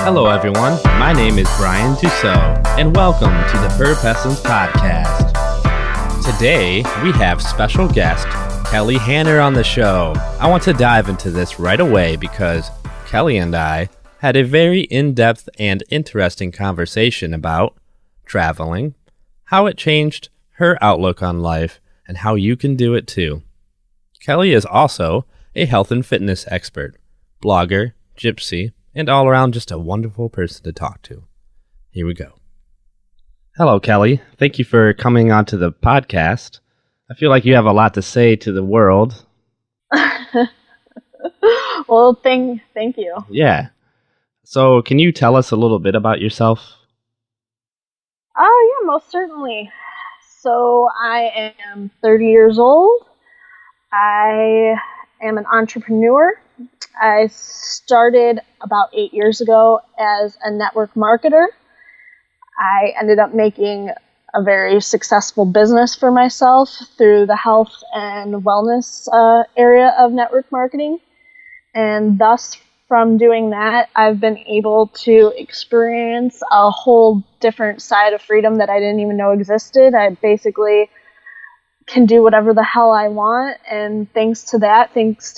Hello, everyone. My name is Brian Dussault, and welcome to the Purpessence podcast. Today, we have special guest Kelly Hanner on the show. I want to dive into this right away because Kelly and I had a very in-depth and interesting conversation about traveling, how it changed her outlook on life, and how you can do it too. Kelly is also a health and fitness expert, blogger, gypsy, and all around just a wonderful person to talk to. Here we go. Hello, Kelly. Thank you for coming onto the podcast. I feel like you have a lot to say to the world. Well, thank you. Yeah. So can you tell us a little bit about yourself? Yeah, most certainly. So I am 30 years old. I am an entrepreneur. I started about 8 years ago as a network marketer. I ended up making a very successful business for myself through the health and wellness area of network marketing. And thus, from doing that, I've been able to experience a whole different side of freedom that I didn't even know existed. I basically can do whatever the hell I want, and thanks to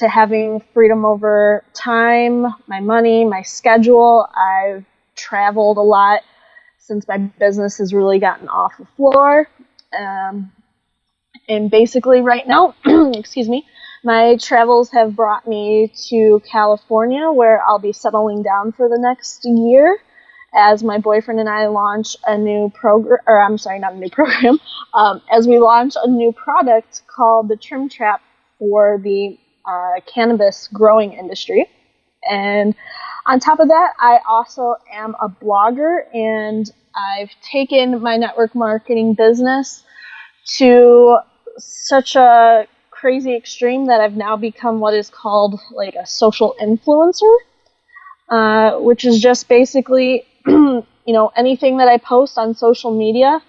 having freedom over time, my money, my schedule, I've traveled a lot since my business has really gotten off the floor. And basically right now, excuse me, my travels have brought me to California, where I'll be settling down for the next year as my boyfriend and I launch a new program, as we launch a new product called the Trim Trap for the cannabis growing industry. And on top of that, I also am a blogger, and I've taken my network marketing business to such a crazy extreme that I've now become what is called like a social influencer, which is just basically anything that I post on social media,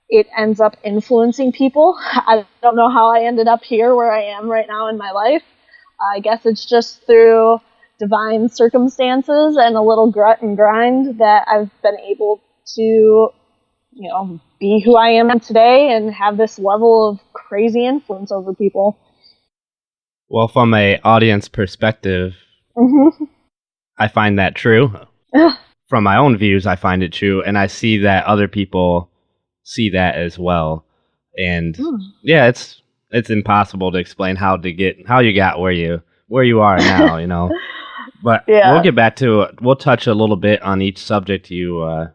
it ends up influencing people. I don't know how I ended up here where I am right now in my life. I guess it's just through divine circumstances and a little grit and grind that I've been able to, be who I am today and have this level of crazy influence over people. Well, from an audience perspective, I find that true. From my own views, I find it true, and I see that other people see that as well. And yeah, it's impossible to explain how you got where you are now, But yeah. We'll get back to it. We'll touch a little bit on each subject you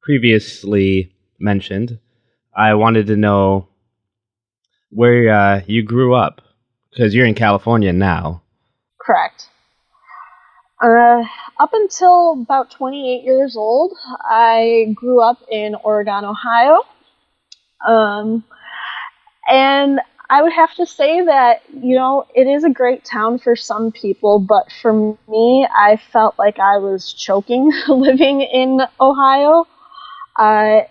previously mentioned. I wanted to know where you grew up, because you're in California now. Correct. Up until about 28 years old, I grew up in Oregon, Ohio. And I would have to say that, it is a great town for some people, but for me, I felt like I was choking living in Ohio. I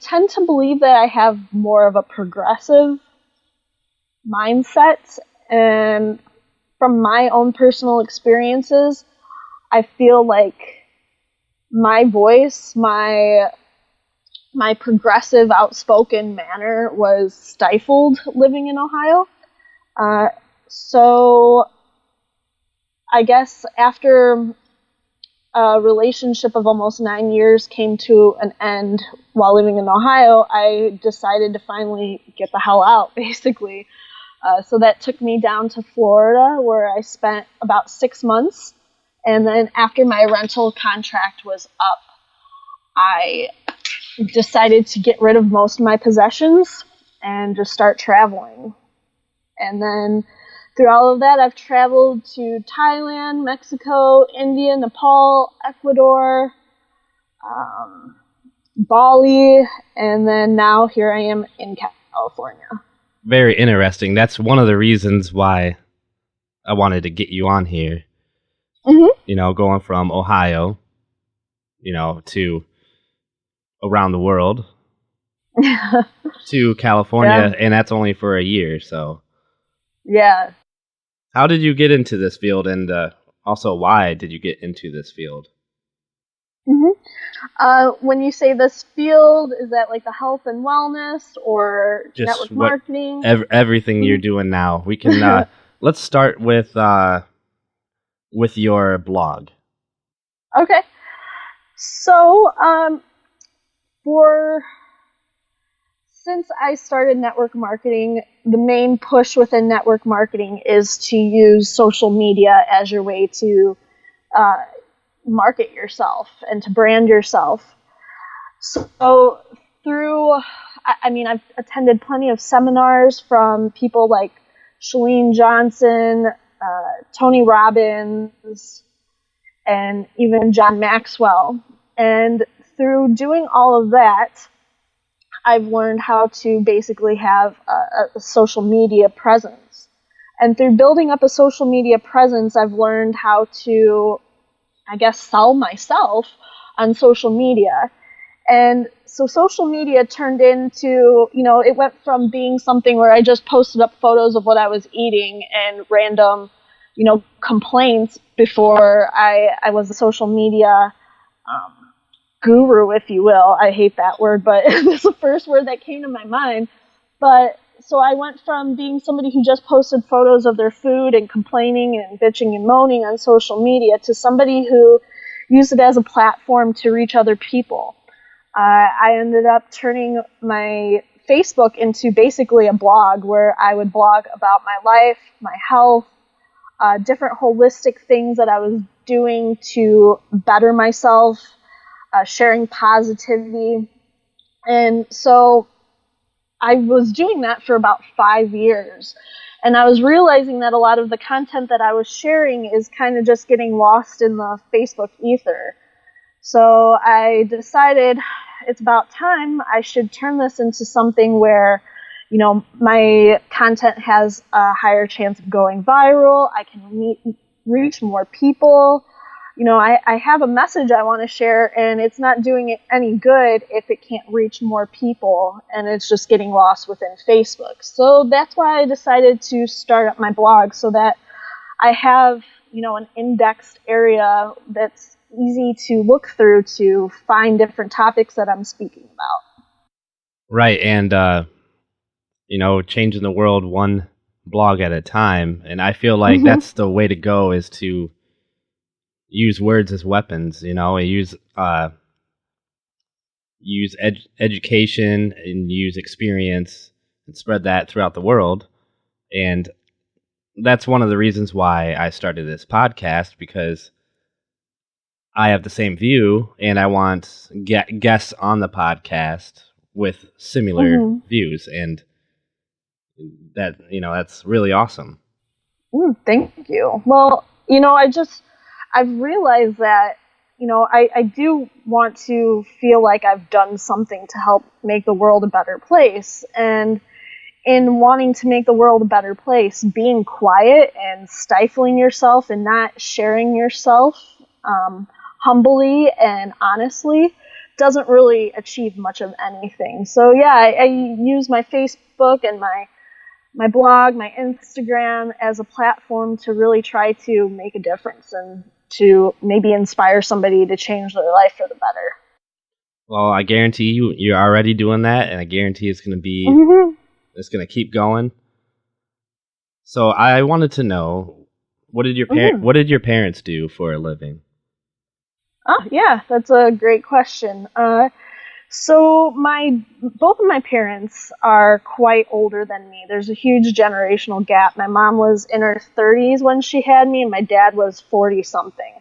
tend to believe that I have more of a progressive mindset, and from my own personal experiences, I feel like my voice, my progressive, outspoken manner was stifled living in Ohio. So I guess after a relationship of almost 9 years came to an end while living in Ohio, I decided to finally get the hell out, basically. So that took me down to Florida, where I spent about 6 months. And then after my rental contract was up, I decided to get rid of most of my possessions and just start traveling. And then through all of that, I've traveled to Thailand, Mexico, India, Nepal, Ecuador, Bali, and then now here I am in California. Very interesting. That's one of the reasons why I wanted to get you on here. Going from Ohio, to around the world to California, and that's only for a year, so. Yeah. How did you get into this field, and also why did you get into this field? When you say this field, is that like the health and wellness or Just network marketing? Everything you're doing now. We can let's start with your blog. Okay. So, since I started network marketing, the main push within network marketing is to use social media as your way to market yourself and to brand yourself. So I've attended plenty of seminars from people like Chalene Johnson, Tony Robbins, and even John Maxwell. And through doing all of that, I've learned how to basically have a social media presence. And through building up a social media presence, I've learned how to, I guess, sell myself on social media. And so social media turned into, it went from being something where I just posted up photos of what I was eating and random, complaints before I was a social media guru, if you will. I hate that word, but it's the first word that came to my mind. But so I went from being somebody who just posted photos of their food and complaining and bitching and moaning on social media to somebody who used it as a platform to reach other people. I ended up turning my Facebook into basically a blog where I would blog about my life, my health, different holistic things that I was doing to better myself, sharing positivity. And so I was doing that for about 5 years. And I was realizing that a lot of the content that I was sharing is kind of just getting lost in the Facebook ether. So I decided it's about time I should turn this into something where, my content has a higher chance of going viral. I can reach more people. I have a message I want to share, and it's not doing it any good if it can't reach more people, and it's just getting lost within Facebook. So that's why I decided to start up my blog so that I have, an indexed area that's easy to look through to find different topics that I'm speaking about. Right, and changing the world one blog at a time, and I feel like that's the way to go, is to use words as weapons. Use education and use experience and spread that throughout the world. And that's one of the reasons why I started this podcast, because I have the same view and I want guests on the podcast with similar views, and that, that's really awesome. Thank you. Well, I've realized that, I do want to feel like I've done something to help make the world a better place. And in wanting to make the world a better place, being quiet and stifling yourself and not sharing yourself humbly and honestly doesn't really achieve much of anything. So yeah, I use my Facebook and my blog, my Instagram as a platform to really try to make a difference and to maybe inspire somebody to change their life for the better. Well, I guarantee you're already doing that, and I guarantee it's going to be, it's going to keep going. So I wanted to know, what did your parents do for a living? Oh, yeah, that's a great question. So both of my parents are quite older than me. There's a huge generational gap. My mom was in her 30s when she had me, and my dad was 40-something.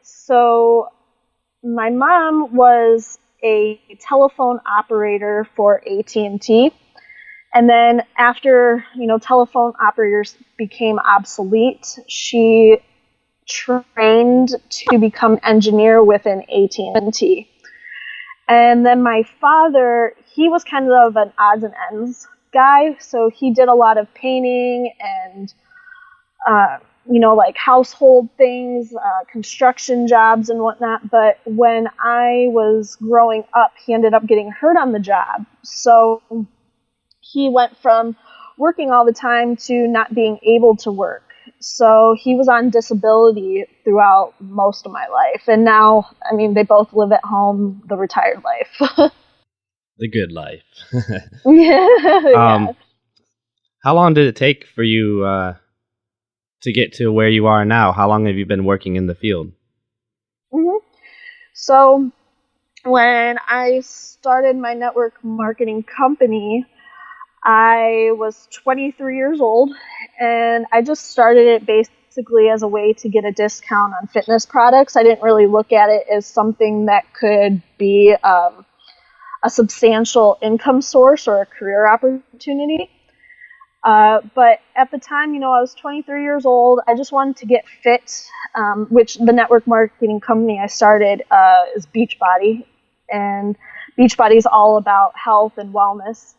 So my mom was a telephone operator for AT&T. And then after, telephone operators became obsolete, she trained to become an engineer within AT&T. And then my father, he was kind of an odds and ends guy, so he did a lot of painting and, like household things, construction jobs and whatnot. But when I was growing up, he ended up getting hurt on the job. So he went from working all the time to not being able to work. So he was on disability throughout most of my life. And now, I mean, they both live at home, the retired life. The good life. Yeah. How long did it take for you to get to where you are now? How long have you been working in the field? hmm So when I started my network marketing company, I was 23 years old, and I just started it basically as a way to get a discount on fitness products. I didn't really look at it as something that could be a substantial income source or a career opportunity. But at the time, I was 23 years old. I just wanted to get fit, which the network marketing company I started is Beachbody, and Beachbody is all about health and wellness.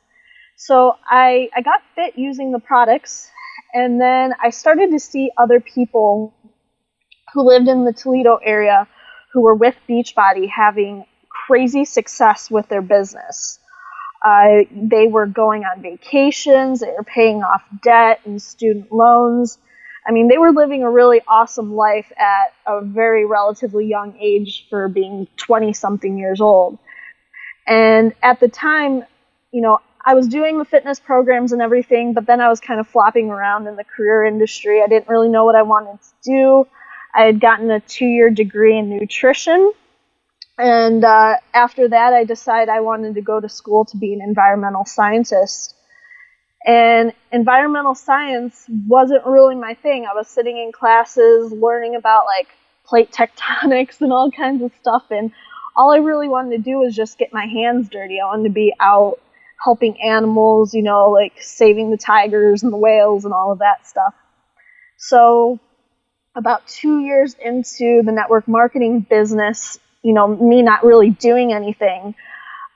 So I got fit using the products, and then I started to see other people who lived in the Toledo area who were with Beachbody having crazy success with their business. They were going on vacations, they were paying off debt and student loans. I mean, they were living a really awesome life at a very relatively young age for being 20-something years old. And at the time, I was doing the fitness programs and everything, but then I was kind of flopping around in the career industry. I didn't really know what I wanted to do. I had gotten a 2-year degree in nutrition. And after that, I decided I wanted to go to school to be an environmental scientist. And environmental science wasn't really my thing. I was sitting in classes learning about like plate tectonics and all kinds of stuff. And all I really wanted to do was just get my hands dirty. I wanted to be out helping animals, like saving the tigers and the whales and all of that stuff. So about 2 years into the network marketing business, me not really doing anything,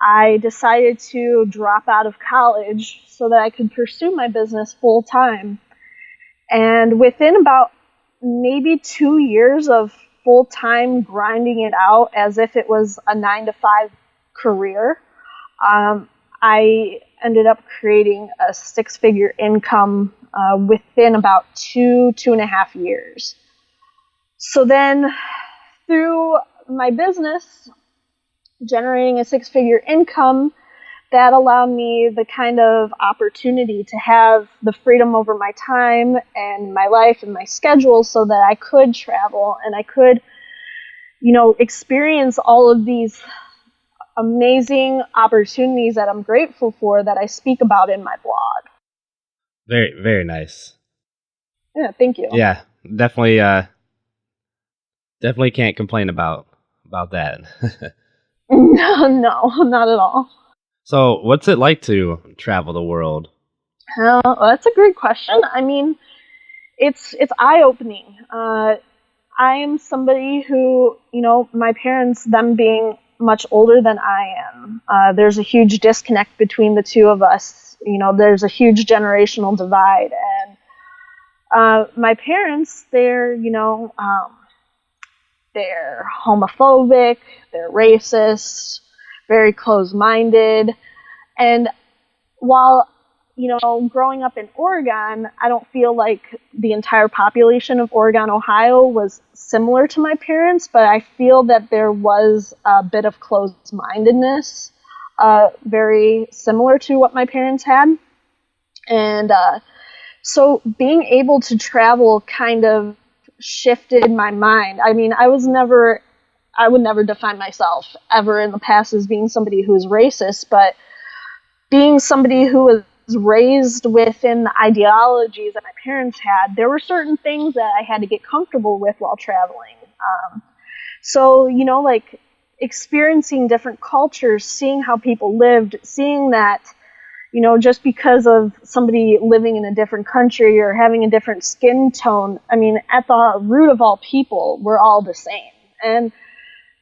I decided to drop out of college so that I could pursue my business full time. And within about maybe 2 years of full time grinding it out as if it was a 9-to-5 career, I ended up creating a 6-figure income within about 2.5 years. So then through my business, generating a 6-figure income, that allowed me the kind of opportunity to have the freedom over my time and my life and my schedule so that I could travel and I could, experience all of these amazing opportunities that I'm grateful for that I speak about in my blog. Very, very nice. Yeah, thank you. Yeah, definitely can't complain about that. No, not at all. So, what's it like to travel the world? Well, that's a great question. I mean, it's eye-opening. I am somebody who, my parents, them being much older than I am, there's a huge disconnect between the two of us. There's a huge generational divide. And my parents, they're homophobic, they're racist, very closed-minded. And while, growing up in Oregon, I don't feel like the entire population of Oregon, Ohio was similar to my parents, but I feel that there was a bit of closed-mindedness, very similar to what my parents had. And so being able to travel kind of shifted my mind. I mean, I would never define myself ever in the past as being somebody who is racist, but being somebody who was raised within the ideologies that my parents had, there were certain things that I had to get comfortable with while traveling. So, like experiencing different cultures, seeing how people lived, seeing that, just because of somebody living in a different country or having a different skin tone, I mean, at the root of all people, we're all the same. And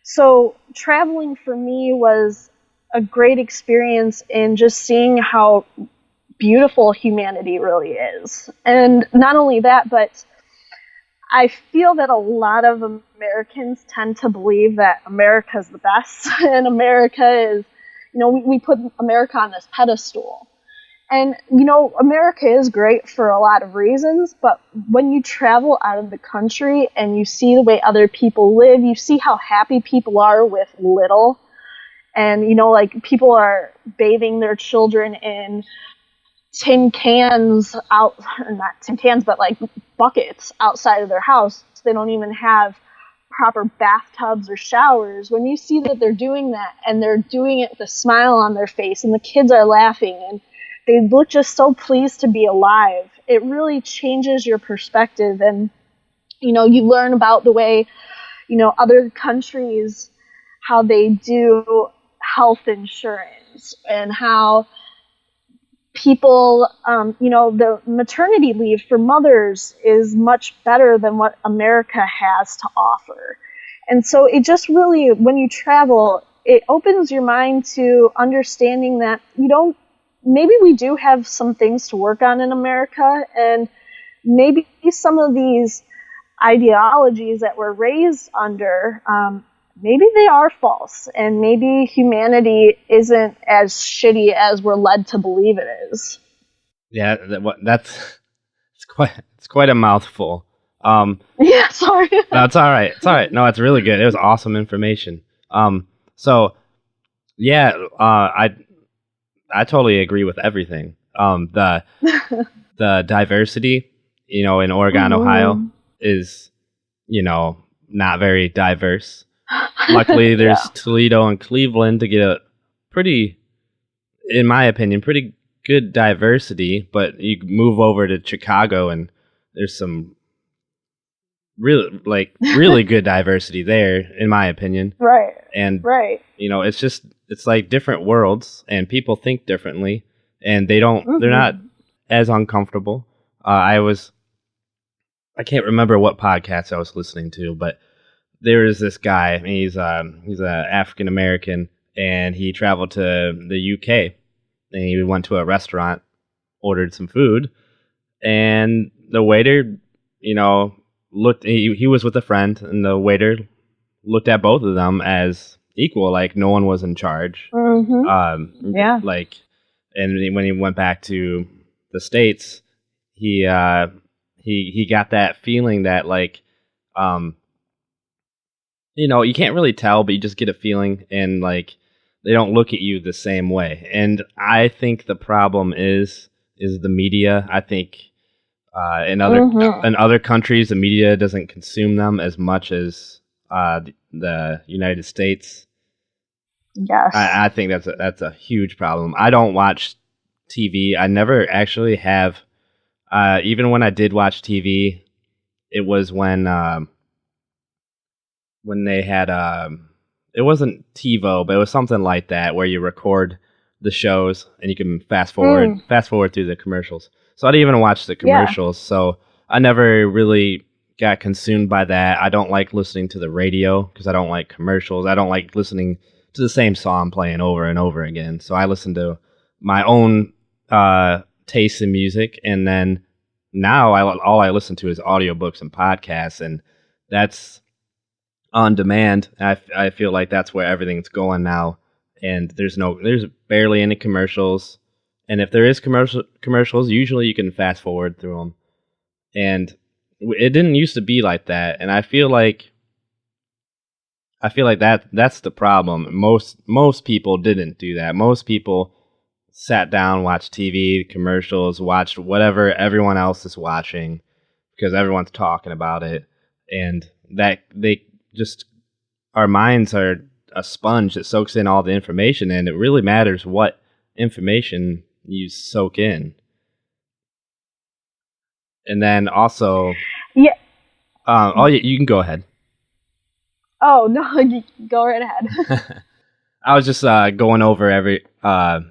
so traveling for me was a great experience in just seeing how beautiful humanity really is. And not only that, but I feel that a lot of Americans tend to believe that America is the best and America is, we put America on this pedestal. And, America is great for a lot of reasons, but when you travel out of the country and you see the way other people live, you see how happy people are with little. And, like people are bathing their children in tin cans not tin cans, but like buckets outside of their house. They don't even have proper bathtubs or showers. When you see that they're doing that and they're doing it with a smile on their face and the kids are laughing and they look just so pleased to be alive, it really changes your perspective. And, you learn about the way, other countries, how they do health insurance and how people, the maternity leave for mothers is much better than what America has to offer. And so it just really, when you travel, it opens your mind to understanding that maybe we do have some things to work on in America, and maybe some of these ideologies that we're raised under, maybe they are false, and maybe humanity isn't as shitty as we're led to believe it is. Yeah, it's quite a mouthful. Yeah, sorry. No, it's all right. It's all right. No, it's really good. It was awesome information. So yeah, I totally agree with everything. The diversity, in Oregon, Ohio is, not very diverse. Luckily, there's Toledo and Cleveland to get a pretty, in my opinion, pretty good diversity. But you move over to Chicago and there's some really good diversity there, in my opinion. Right. And right. It's like different worlds, and people think differently, and they're not as uncomfortable. I can't remember what podcast I was listening to, but there is this guy. He's a African American, and he traveled to the UK, and he went to a restaurant, ordered some food, and the waiter, looked. He was with a friend, and the waiter looked at both of them as equal, like no one was in charge. Yeah. And when he went back to the States, he got that feeling that you can't really tell, but you just get a feeling, and they don't look at you the same way. And I think the problem is the media. I think in other countries, the media doesn't consume them as much as the United States. Yes. I think that's a huge problem. I don't watch TV. I never actually have. Even when I did watch TV, it was when they had it wasn't TiVo, but it was something like that where you record the shows and you can fast forward through the commercials. So I didn't even watch the commercials. Yeah. So I never really got consumed by that. I don't like listening to the radio because I don't like commercials. I don't like listening to the same song playing over and over again. So I listen to my own taste in music, and then now all I listen to is audiobooks and podcasts, and that's on demand. I feel like that's where everything's going now, and there's barely any commercials, and if there is commercials, usually you can fast forward through them, and it didn't used to be like that, and I feel like that's the problem. Most people didn't do that. Most people sat down, watched TV, commercials, watched whatever everyone else is watching because everyone's talking about it, and that our minds are a sponge that soaks in all the information, and it really matters what information you soak in. And then also, yeah. You can go ahead. Oh no, you go right ahead. I was just going over everything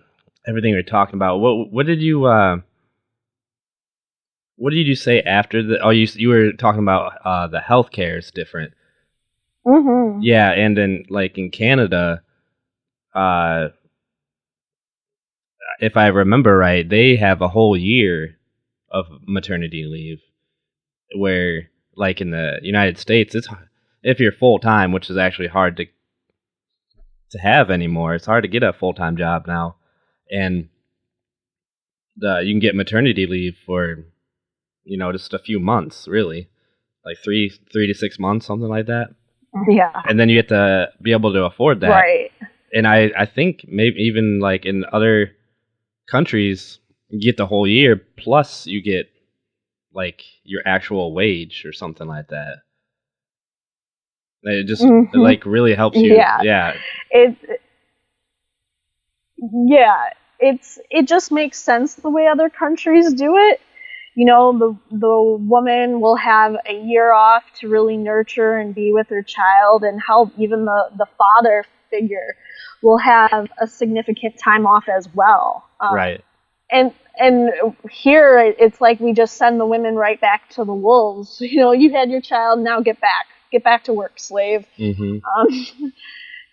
we're talking about. What did you say after the? Oh, you were talking about the healthcare is different. Mm-hmm. Yeah, and then in Canada, if I remember right, they have a whole year of maternity leave, where in the United States, it's if you're full time, which is actually hard to have anymore. It's hard to get a full time job now, and you can get maternity leave for, just a few months, really, like 3 to 6 months, something like that. Yeah. And then you get to be able to afford that. Right. And I think maybe even like in other countries, you get the whole year, plus you get like your actual wage or something like that. It just like really helps you. Yeah. It just makes sense the way other countries do it. The woman will have a year off to really nurture and be with her child and help. Even the father figure will have a significant time off as well. Right. And here it's like we just send the women right back to the wolves. You had your child, now get back to work, slave. Mm-hmm.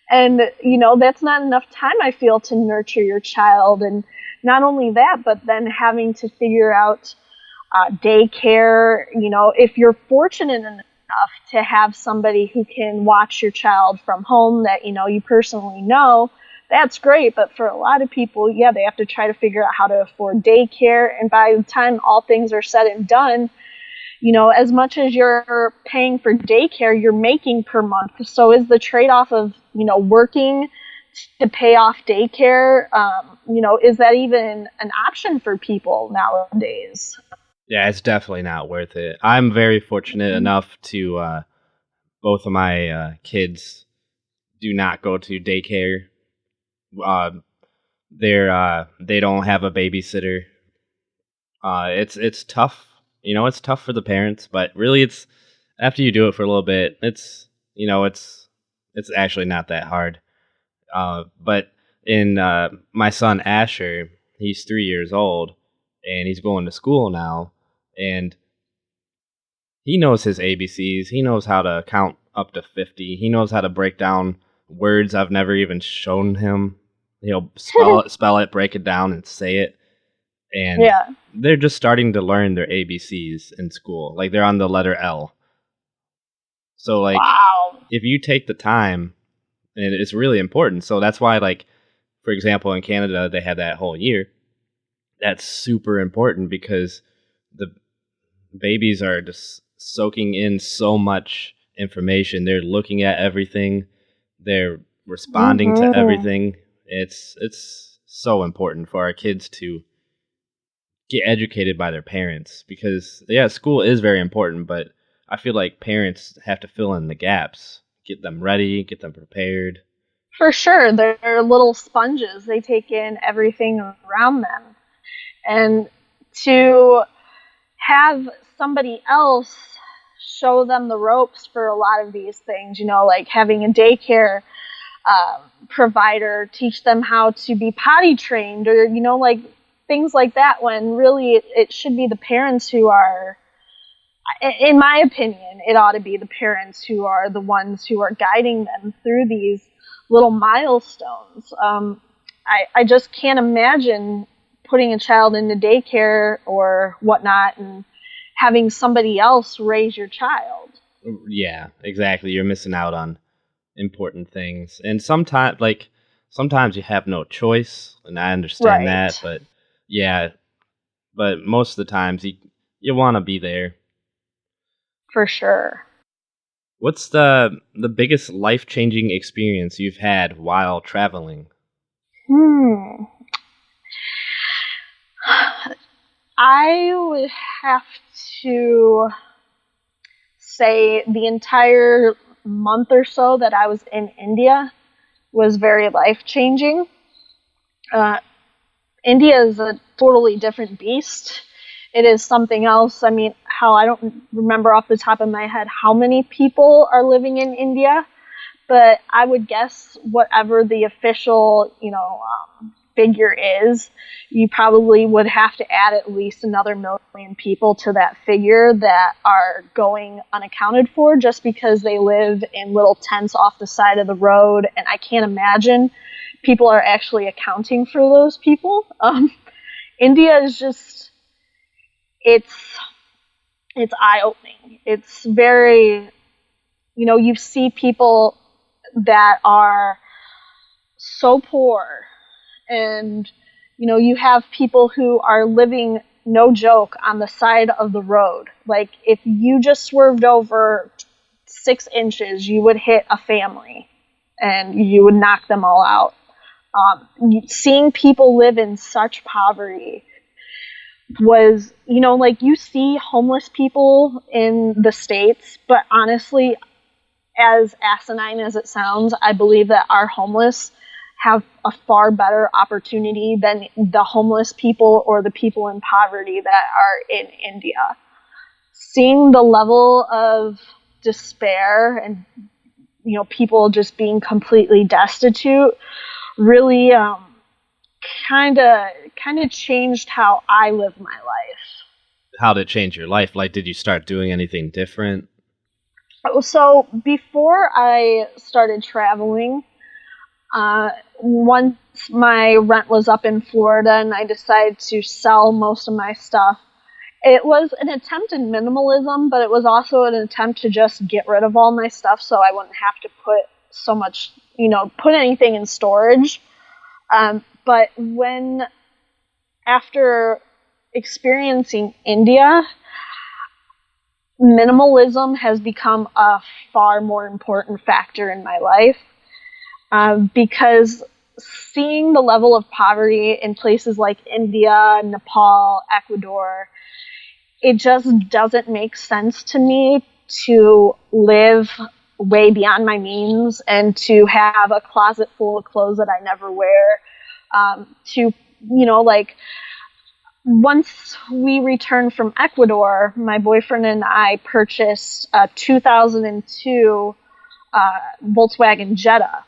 And that's not enough time, I feel, to nurture your child. And not only that, but then having to figure out daycare. If you're fortunate enough to have somebody who can watch your child from home that you personally know, that's great. But for a lot of people, they have to try to figure out how to afford daycare. And by the time all things are said and done, as much as you're paying for daycare, you're making per month. So is the trade-off of working to pay off daycare, is that even an option for people nowadays? Yeah, it's definitely not worth it. I'm very fortunate enough to both of my kids do not go to daycare. They don't have a babysitter. It's tough. It's tough for the parents, but really it's after you do it for a little bit, it's actually not that hard. But in my son Asher, he's 3 years old and he's going to school now, and he knows his ABCs. He knows how to count up to 50. He knows how to break down words I've never even shown him. He'll spell it, break it down, and say it. And they're just starting to learn their ABCs in school. Like, they're on the letter L. So, like, wow. If you take the time, and it's really important. So that's why, like, for example, in Canada, they had that whole year. That's super important because the babies are just soaking in so much information. They're looking at everything. They're responding to everything. It's so important for our kids to get educated by their parents because, school is very important, but I feel like parents have to fill in the gaps, get them ready, get them prepared. For sure. They're little sponges. They take in everything around them. And to have somebody else show them the ropes for a lot of these things, like having a daycare provider teach them how to be potty trained or, like things like that, when really it should be the parents who are, in my opinion, it ought to be the parents who are the ones who are guiding them through these little milestones. I just can't imagine putting a child into daycare or whatnot and having somebody else raise your child. Yeah, exactly. You're missing out on important things. And sometimes you have no choice, and I understand that, but most of the times you want to be there. For sure. What's the biggest life-changing experience you've had while traveling? I would have to say the entire month or so that I was in India was very life-changing. India is a totally different beast. It is something else. I mean, I don't remember off the top of my head how many people are living in India, but I would guess whatever the official, figure is, you probably would have to add at least another million people to that figure that are going unaccounted for just because they live in little tents off the side of the road, and I can't imagine people are actually accounting for those people. India is just, it's eye-opening. It's very, you see people that are so poor and You have people who are living, no joke, on the side of the road. Like, if you just swerved over 6 inches, you would hit a family and you would knock them all out. Seeing people live in such poverty was, like, you see homeless people in the States, but honestly, as asinine as it sounds, I believe that our homeless have a far better opportunity than the homeless people or the people in poverty that are in India. Seeing the level of despair and, people just being completely destitute really kind of changed how I live my life. How did it change your life? Like, did you start doing anything different? So before I started traveling, once my rent was up in Florida and I decided to sell most of my stuff, it was an attempt in minimalism, but it was also an attempt to just get rid of all my stuff so I wouldn't have to put so much, put anything in storage. But after experiencing India, minimalism has become a far more important factor in my life, because seeing the level of poverty in places like India, Nepal, Ecuador, it just doesn't make sense to me to live way beyond my means and to have a closet full of clothes that I never wear. Once we returned from Ecuador, my boyfriend and I purchased a 2002 Volkswagen Jetta.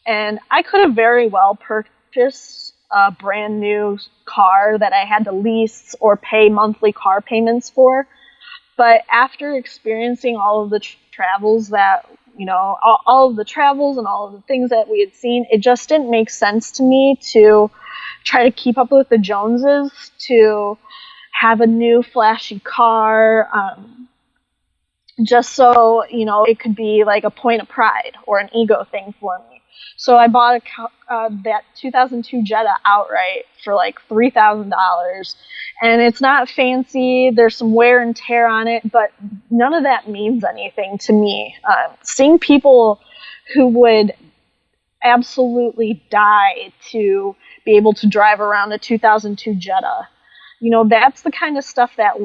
And I could have very well purchased a brand new car that I had to lease or pay monthly car payments for. But after experiencing all of the travels that, all of the travels and all of the things that we had seen, it just didn't make sense to me to try to keep up with the Joneses, to have a new flashy car, just so, it could be like a point of pride or an ego thing for me. So I bought that 2002 Jetta outright for like $3,000, and it's not fancy. There's some wear and tear on it, but none of that means anything to me. Seeing people who would absolutely die to be able to drive around a 2002 Jetta, that's the kind of stuff that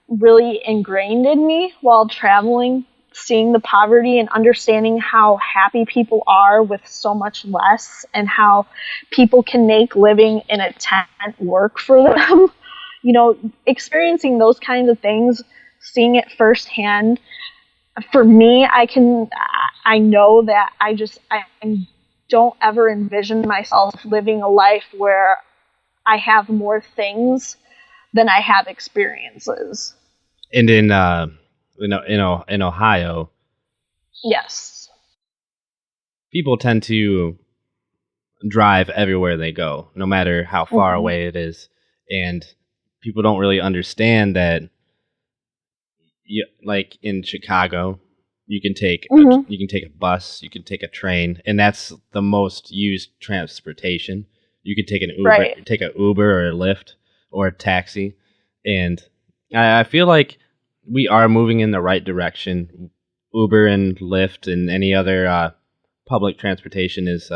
really ingrained in me while traveling, seeing the poverty and understanding how happy people are with so much less and how people can make living in a tent work for them. Experiencing those kinds of things, seeing it firsthand, for me, I know that I don't ever envision myself living a life where I have more things than I have experiences. And in Ohio, yes, people tend to drive everywhere they go, no matter how far away it is, and people don't really understand that. Like in Chicago, you can take a bus, you can take a train, and that's the most used transportation. You can take an Uber, right. Take an Uber or a Lyft or a taxi, and I feel like we are moving in the right direction. Uber and Lyft and any other public transportation is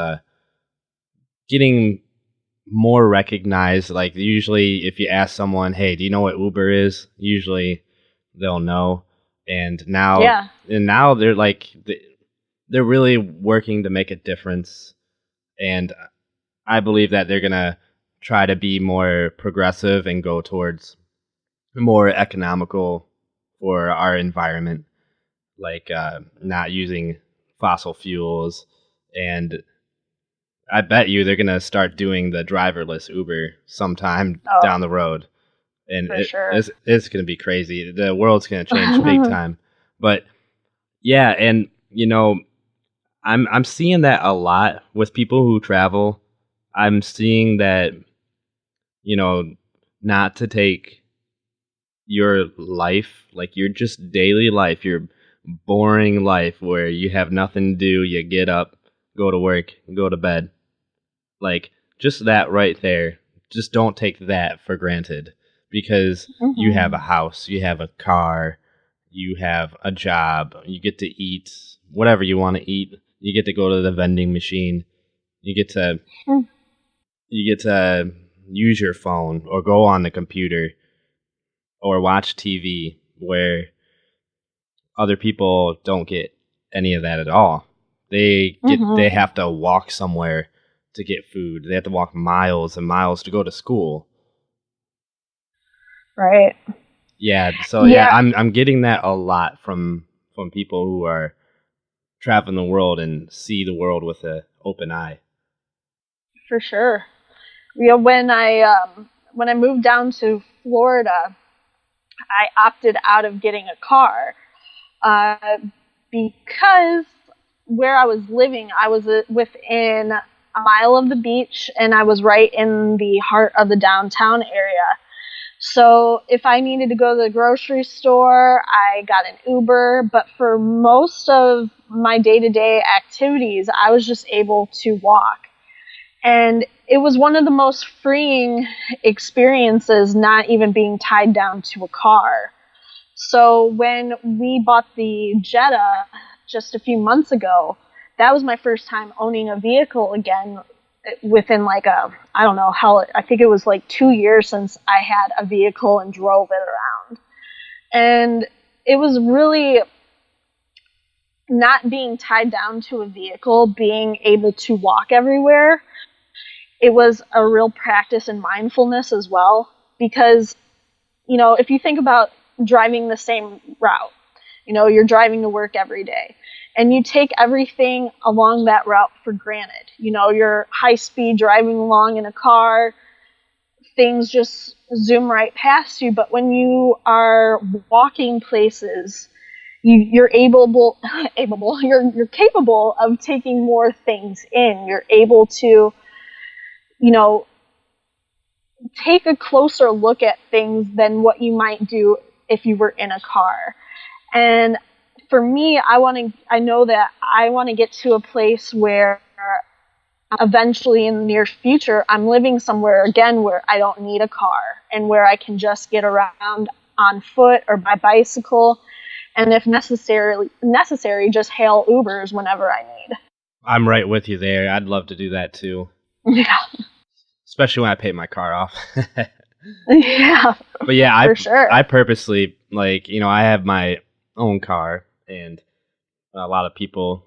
getting more recognized. Like, usually if you ask someone, hey, do you know what Uber is? Usually they'll know. And now, they're like, they're really working to make a difference. And I believe that they're going to try to be more progressive and go towards more economical for our environment, like not using fossil fuels. And I bet you they're going to start doing the driverless Uber sometime down the road. And it's going to be crazy. The world's going to change big time. But yeah, and I'm seeing that a lot with people who travel. I'm seeing that, not to take your life, like your just daily life, your boring life where you have nothing to do, you get up, go to work, go to bed. Like, just that right there just don't take that for granted, because you have a house, you have a car, you have a job, you get to eat whatever you want to eat. You get to go to the vending machine. You get to use your phone or go on the computer or watch TV, where other people don't get any of that at all. They have to walk somewhere to get food. They have to walk miles and miles to go to school. Right. Yeah. So yeah, I'm getting that a lot from people who are traveling the world and see the world with an open eye. For sure. Yeah, when I moved down to Florida, I opted out of getting a car because where I was living, I was within a mile of the beach, and I was right in the heart of the downtown area. So if I needed to go to the grocery store, I got an Uber. But for most of my day-to-day activities, I was just able to walk. And it was one of the most freeing experiences, not even being tied down to a car. So when we bought the Jetta just a few months ago, that was my first time owning a vehicle again within I think it was like 2 years since I had a vehicle and drove it around. And it was really not being tied down to a vehicle, being able to walk everywhere. It was a real practice in mindfulness as well, because, if you think about driving the same route, you're driving to work every day, and you take everything along that route for granted. You're high speed driving along in a car, things just zoom right past you. But when you are walking places, you're you're capable of taking more things in. You're able to, take a closer look at things than what you might do if you were in a car. And for me, I know that I want to get to a place where eventually in the near future, I'm living somewhere again where I don't need a car, and where I can just get around on foot or by bicycle, and if necessary, just hail Ubers whenever I need. I'm right with you there. I'd love to do that too. Yeah. Especially when I pay my car off. Yeah. But yeah, for sure. I purposely, I have my own car, and a lot of people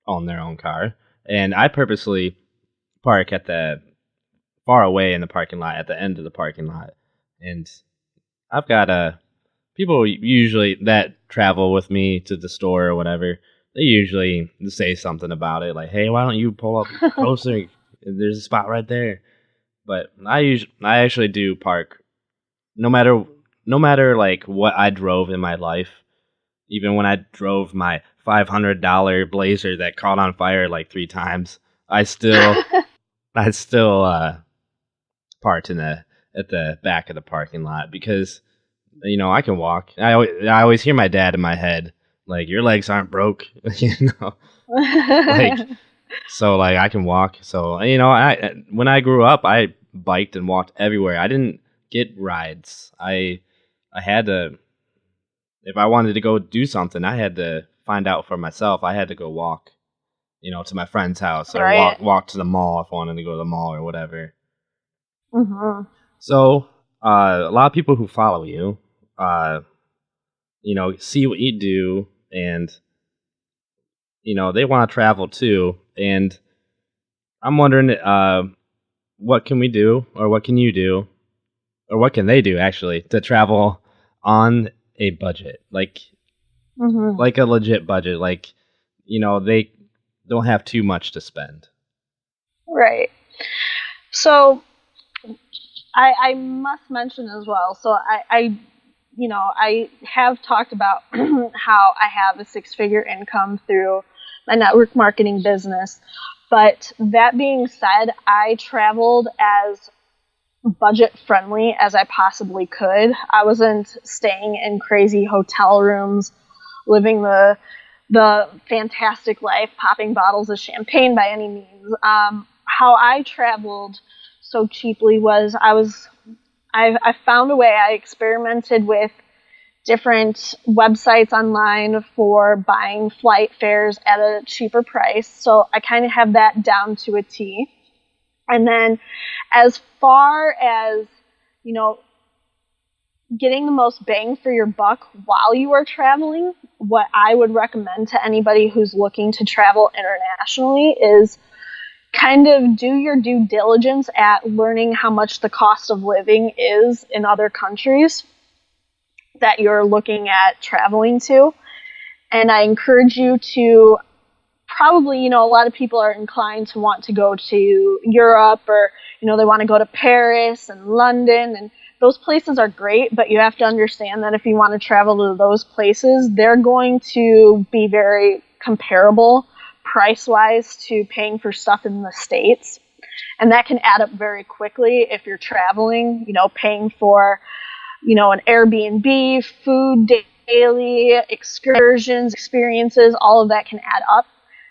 own their own car. And I purposely park at the far away in the parking lot, at the end of the parking lot. And I've got people usually that travel with me to the store or whatever, they usually say something about it, like, hey, why don't you pull up closer? There's a spot right there. But I actually do park no matter like what I drove in my life. Even when I drove my $500 Blazer that caught on fire like 3 times, I still parked at the back of the parking lot, because I can walk. I always hear my dad in my head, like, your legs aren't broke, like, so like I can walk. So when I grew up, I biked and walked everywhere. I didn't get rides. I had to. If I wanted to go do something, I had to find out for myself. I had to go walk, to my friend's house, or walk to the mall if I wanted to go to the mall or whatever. Mm-hmm. So a lot of people who follow you, see what you do, and they want to travel too. And I'm wondering, what can we do, or what can you do, or what can they do actually to travel on a budget, like a legit budget, like they don't have too much to spend. Right. So I must mention as well, so I have talked about how I have a 6-figure income through my network marketing business. But that being said, I traveled as budget friendly as I possibly could. I wasn't staying in crazy hotel rooms, living the fantastic life, popping bottles of champagne by any means. How I traveled so cheaply was I found a way. I experimented with different websites online for buying flight fares at a cheaper price. So I kind of have that down to a T. And then as far as, getting the most bang for your buck while you are traveling, what I would recommend to anybody who's looking to travel internationally is kind of do your due diligence at learning how much the cost of living is in other countries that you're looking at traveling to. And I encourage you to probably, a lot of people are inclined to want to go to Europe, or, they want to go to Paris and London, and those places are great, but you have to understand that if you want to travel to those places, they're going to be very comparable price-wise to paying for stuff in the States. And that can add up very quickly if you're traveling, paying for, an Airbnb, food daily, excursions, experiences, all of that can add up.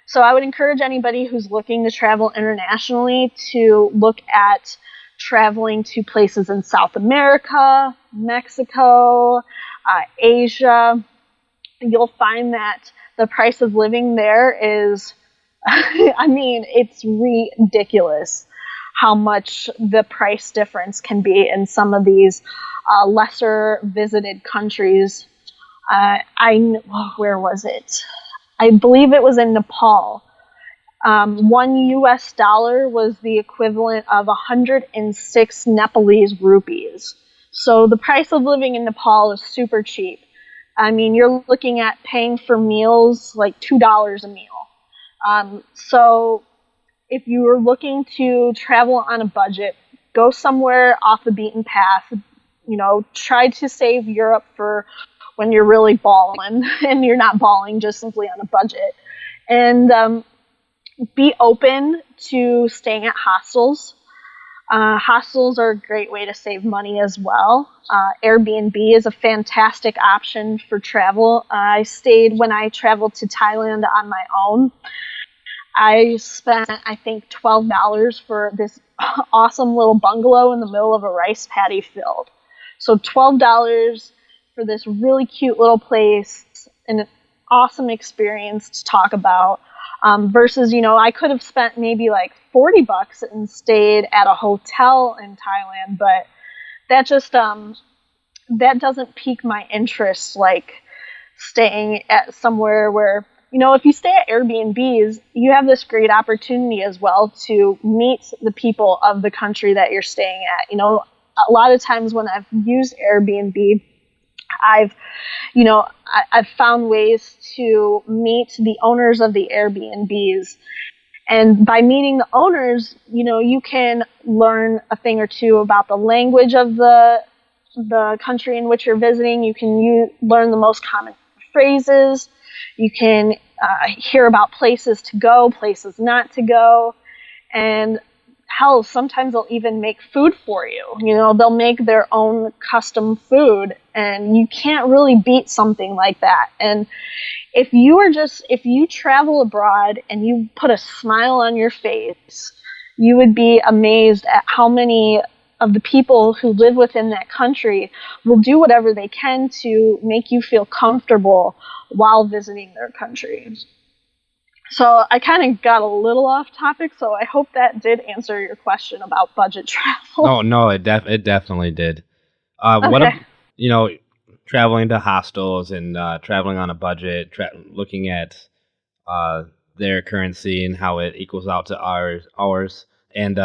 So I would encourage anybody who's looking to travel internationally to look at traveling to places in South America, Mexico, Asia. You'll find that the price of living there is, it's ridiculous how much the price difference can be in some of these lesser visited countries. Where was it? I believe it was in Nepal. $1 was the equivalent of 106 Nepalese rupees. So the price of living in Nepal is super cheap. You're looking at paying for meals like $2 a meal. So if you were looking to travel on a budget, go somewhere off the beaten path. Try to save Europe for when you're really balling, and you're not balling just simply on a budget. And be open to staying at hostels. Hostels are a great way to save money as well. Airbnb is a fantastic option for travel. When I traveled to Thailand on my own, I spent, I think, $12 for this awesome little bungalow in the middle of a rice paddy field. So $12 for this really cute little place, and an awesome experience to talk about. Versus, I could have spent maybe like $40 and stayed at a hotel in Thailand, but that just, that doesn't pique my interest like staying at somewhere where, if you stay at Airbnbs, you have this great opportunity as well to meet the people of the country that you're staying at. A lot of times when I've used Airbnb, I've found ways to meet the owners of the Airbnbs. And by meeting the owners, you can learn a thing or two about the language of the country in which you're visiting. You can learn the most common phrases. You can hear about places to go, places not to go. And hell, sometimes they'll even make food for you. They'll make their own custom food, and you can't really beat something like that. And if you travel abroad and you put a smile on your face, you would be amazed at how many of the people who live within that country will do whatever they can to make you feel comfortable while visiting their country. So I kind of got a little off topic, so I hope that did answer your question about budget travel. Oh, no, it definitely did. Okay. What, traveling to hostels and traveling on a budget, looking at their currency and how it equals out to ours. And,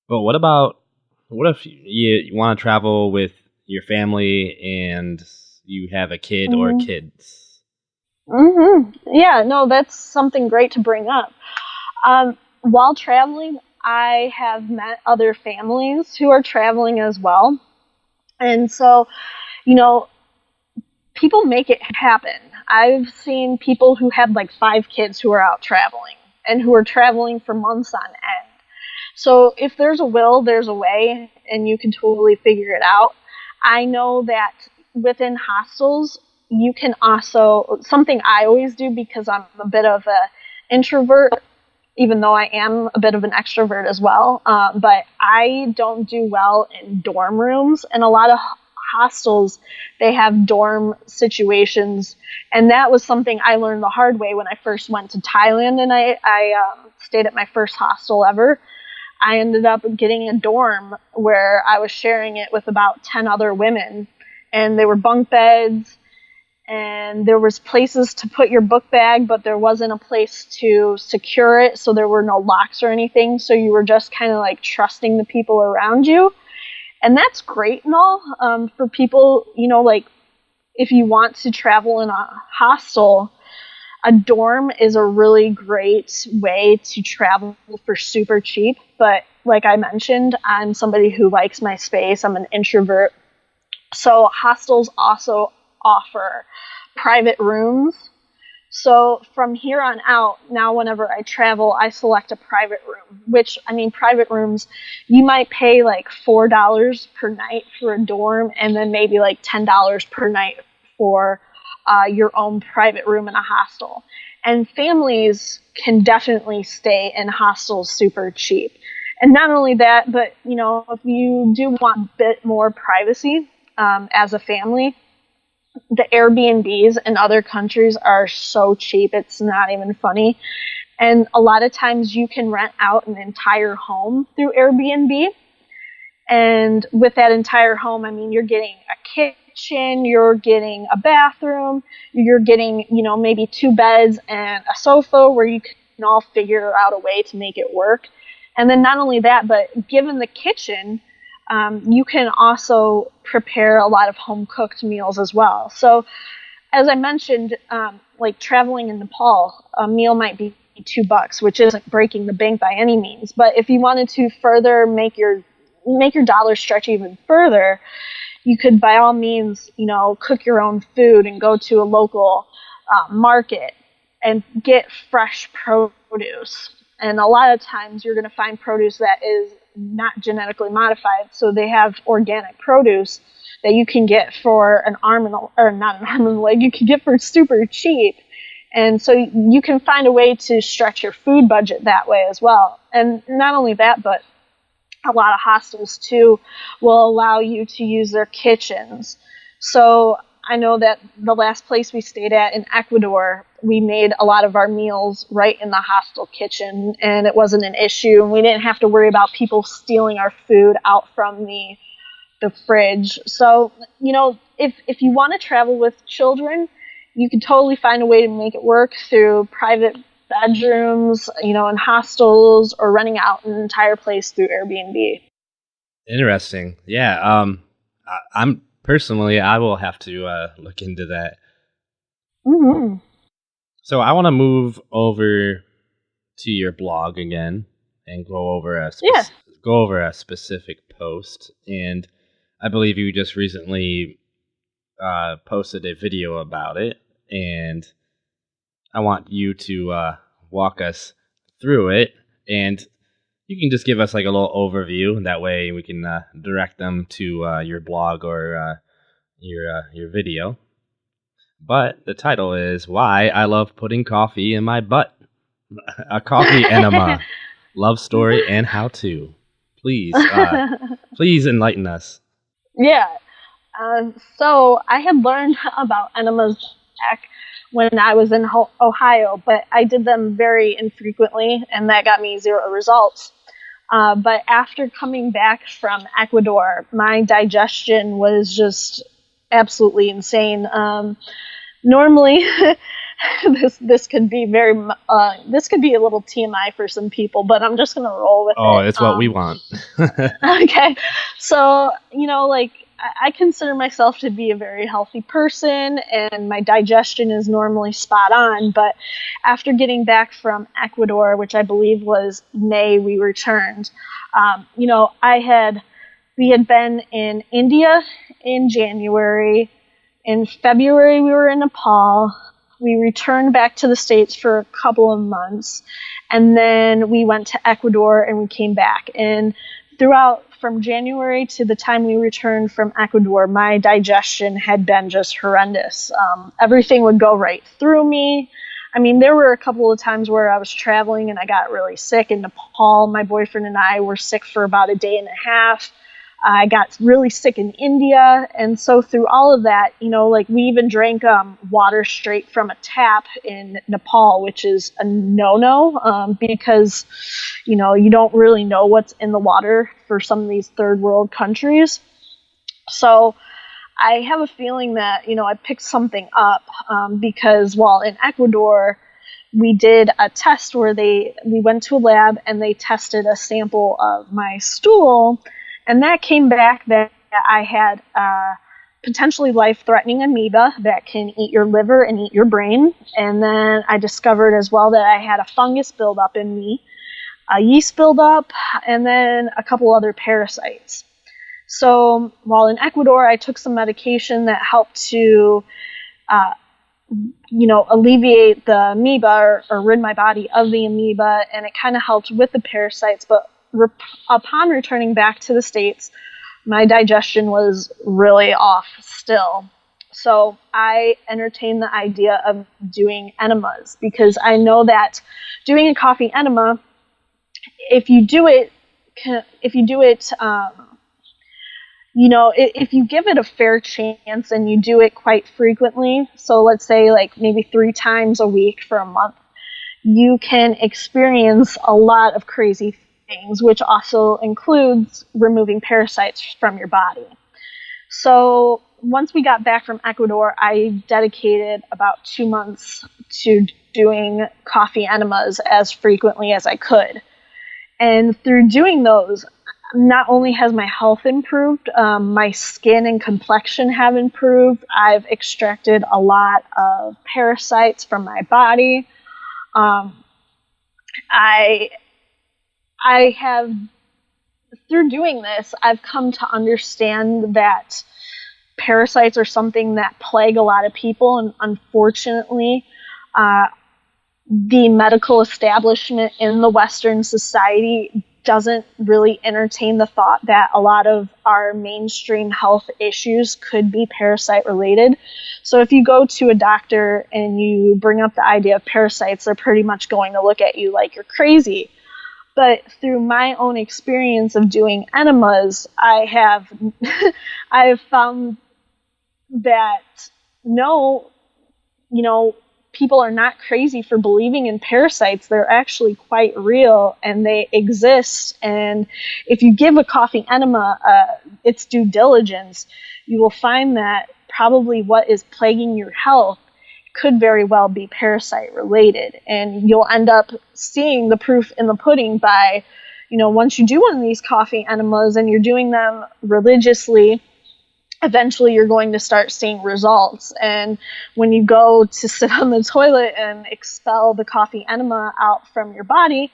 what if you want to travel with your family and you have a kid or kids? Mm-hmm. Yeah, no, that's something great to bring up. While traveling, I have met other families who are traveling as well. And so, people make it happen. I've seen people who had like 5 kids who are out traveling and who are traveling for months on end. So if there's a will, there's a way, and you can totally figure it out. I know that within hostels, you can also, something I always do because I'm a bit of an introvert, even though I am a bit of an extrovert as well. But I don't do well in dorm rooms, and a lot of hostels, they have dorm situations, and that was something I learned the hard way when I first went to Thailand, and I stayed at my first hostel ever. I ended up getting a dorm where I was sharing it with about 10 other women, and they were bunk beds, and there was places to put your book bag, but there wasn't a place to secure it, so there were no locks or anything, so you were just kind of like trusting the people around you. And that's great and all, for people, you know, like if you want to travel in a hostel, a dorm is a really great way to travel for super cheap. But like I mentioned, I'm somebody who likes my space. I'm an introvert. So hostels also offer private rooms. So from here on out, now whenever I travel, I select a private room, which, I mean, private rooms, you might pay like $4 per night for a dorm, and then maybe like $10 per night for your own private room in a hostel. And families can definitely stay in hostels super cheap. And not only that, but, you know, if you do want a bit more privacy as a family, the Airbnbs in other countries are so cheap, it's not even funny. And a lot of times you can rent out an entire home through Airbnb. And with that entire home, I mean, you're getting a kitchen, you're getting a bathroom, you're getting, you know, maybe 2 beds and a sofa where you can all figure out a way to make it work. And then not only that, but given the kitchen, you can also prepare a lot of home-cooked meals as well. So, as I mentioned, like traveling in Nepal, a meal might be $2, which isn't breaking the bank by any means. But if you wanted to further make your dollar stretch even further, you could, by all means, you know, cook your own food and go to a local market and get fresh produce. And a lot of times you're going to find produce that is not genetically modified, so they have organic produce that you can get for an arm and or not an arm and a leg, you can get for super cheap. And so you can find a way to stretch your food budget that way as well. And not only that, but a lot of hostels too will allow you to use their kitchens. So I know that the last place we stayed at in Ecuador, we made a lot of our meals right in the hostel kitchen, and it wasn't an issue, and we didn't have to worry about people stealing our food out from the fridge. So, you know, if you want to travel with children, you can totally find a way to make it work through private bedrooms, you know, in hostels, or renting out an entire place through Airbnb. Interesting. Yeah. I'm personally, I will have to look into that. Mm-hmm. So I want to move over to your blog again and go over a specific post. And I believe you just recently posted a video about it, and I want you to walk us through it, and you can just give us like a little overview, and that way we can direct them to your blog or your video. But the title is Why I Love Putting Coffee in My Butt. A coffee enema, love story, and how to. Please enlighten us. Yeah. So I had learned about enemas back when I was in Ohio, but I did them very infrequently, and that got me 0 results. But after coming back from Ecuador, my digestion was just absolutely insane. Normally, this could be this could be a little TMI for some people, but I'm just gonna roll with it. Oh, it's what we want. Okay, so you know, like I consider myself to be a very healthy person, and my digestion is normally spot on. But after getting back from Ecuador, which I believe was May, we returned. You know, we had been in India in January. In February, we were in Nepal. We returned back to the States for a couple of months, and then we went to Ecuador and we came back. And throughout, from January to the time we returned from Ecuador, my digestion had been just horrendous. Everything would go right through me. I mean, there were a couple of times where I was traveling and I got really sick in Nepal. My boyfriend and I were sick for about a day and a half. I got really sick in India. And so through all of that, like we even drank water straight from a tap in Nepal, which is a no-no because, you don't really know what's in the water for some of these third world countries. So I have a feeling that, I picked something up because while in Ecuador, we did a test where we went to a lab and they tested a sample of my stool, and that came back that I had potentially life-threatening amoeba that can eat your liver and eat your brain. And then I discovered as well that I had a fungus buildup in me, a yeast buildup, and then a couple other parasites. So while in Ecuador, I took some medication that helped to, alleviate the amoeba or rid my body of the amoeba, and it kind of helped with the parasites. But upon returning back to the States, my digestion was really off still. So I entertained the idea of doing enemas because I know that doing a coffee enema, if you give it a fair chance and you do it quite frequently, so let's say like maybe 3 times a week for a month, you can experience a lot of crazy things, which also includes removing parasites from your body. So once we got back from Ecuador, I dedicated about 2 months to doing coffee enemas as frequently as I could. And through doing those, not only has my health improved, my skin and complexion have improved. I've extracted a lot of parasites from my body. I have, through doing this, I've come to understand that parasites are something that plague a lot of people, and unfortunately, the medical establishment in the Western society doesn't really entertain the thought that a lot of our mainstream health issues could be parasite related. So if you go to a doctor and you bring up the idea of parasites, they're pretty much going to look at you like you're crazy. But through my own experience of doing enemas, I have found that people are not crazy for believing in parasites. They're actually quite real and they exist. And if you give a coffee enema its due diligence, you will find that probably what is plaguing your health could very well be parasite related. And you'll end up seeing the proof in the pudding by, once you do one of these coffee enemas and you're doing them religiously, eventually you're going to start seeing results. And when you go to sit on the toilet and expel the coffee enema out from your body,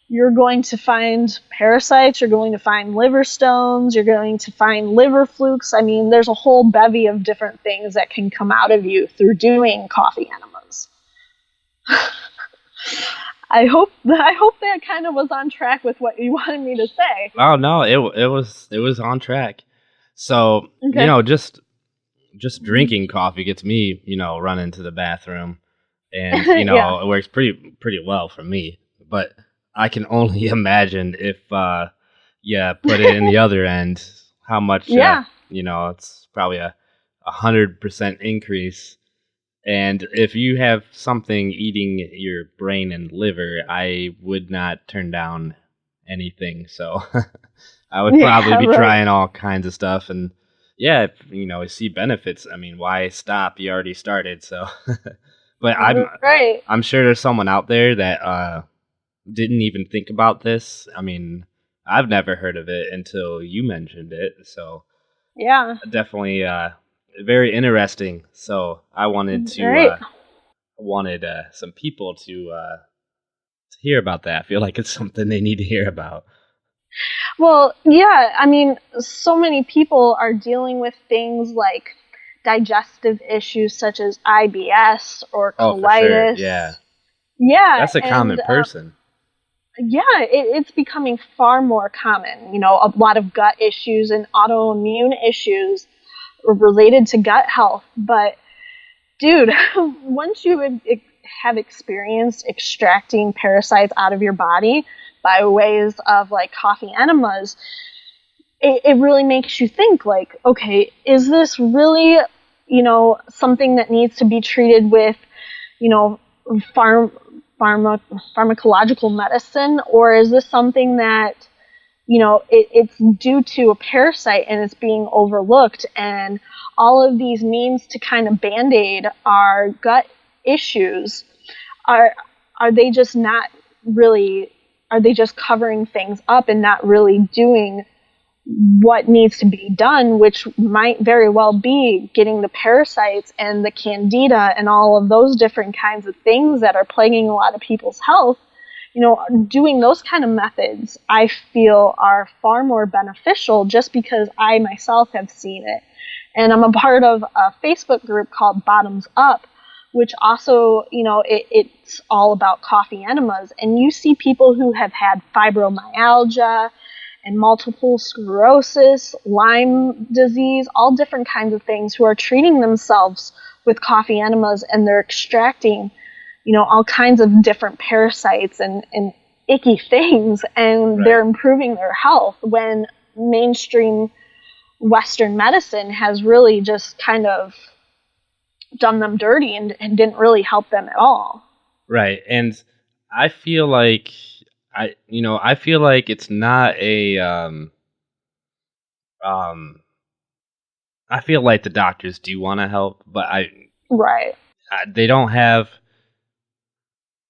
you're going to find parasites, you're going to find liver stones, you're going to find liver flukes. I mean, there's a whole bevy of different things that can come out of you through doing coffee enemas. I hope that kind of was on track with what you wanted me to say. Oh no, it was on track. So, okay. just drinking coffee gets me, running to the bathroom, and Yeah. it works pretty well for me. But I can only imagine if put it in the other end, how much it's probably a 100% increase. And if you have something eating your brain and liver, I would not turn down anything. So I would probably be trying all kinds of stuff. And if you see benefits, I mean, why stop? You already started. So, but I'm sure there's someone out there that didn't even think about this. I mean, I've never heard of it until you mentioned it. So yeah, definitely very interesting. So I wanted to some people to hear about that. I feel like it's something they need to hear about. Well, yeah, I mean, so many people are dealing with things like digestive issues such as IBS or colitis. For sure. Yeah. Yeah. That's a common person. It's becoming far more common. A lot of gut issues and autoimmune issues related to gut health. But, dude, once you have experienced extracting parasites out of your body by ways of like coffee enemas, it really makes you think like, okay, is this really, something that needs to be treated with, pharmacological medicine, or is this something that, it's due to a parasite and it's being overlooked, and all of these means to kind of band-aid our gut issues, are they just not really, are they just covering things up and not really doing what needs to be done, which might very well be getting the parasites and the candida and all of those different kinds of things that are plaguing a lot of people's health. Doing those kind of methods, I feel, are far more beneficial just because I myself have seen it. And I'm a part of a Facebook group called Bottoms Up, which also, it's all about coffee enemas. And you see people who have had fibromyalgia and multiple sclerosis, Lyme disease, all different kinds of things, who are treating themselves with coffee enemas, and they're extracting, all kinds of different parasites and icky things, and Right. They're improving their health, when mainstream Western medicine has really just kind of done them dirty and didn't really help them at all. Right. And I feel like I feel like it's not a I feel like the doctors do want to help, but Right. they don't have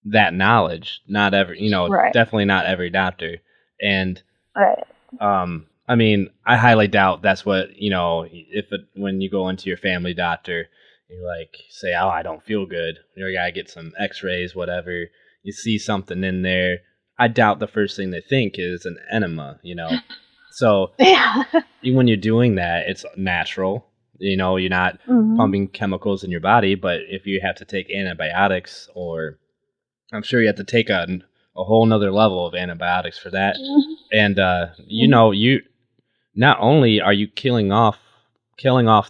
that knowledge. Not every, Right. definitely not every doctor. And Right. I mean, I highly doubt that's what, when you go into your family doctor, you like say, "Oh, I don't feel good." You gotta get some X-rays, whatever. You see something in there. I doubt the first thing they think is an enema. So Yeah. when you're doing that, it's natural. You're not pumping chemicals in your body. But if you have to take antibiotics, or I'm sure you have to take a whole nother level of antibiotics for that. And you not only are you killing off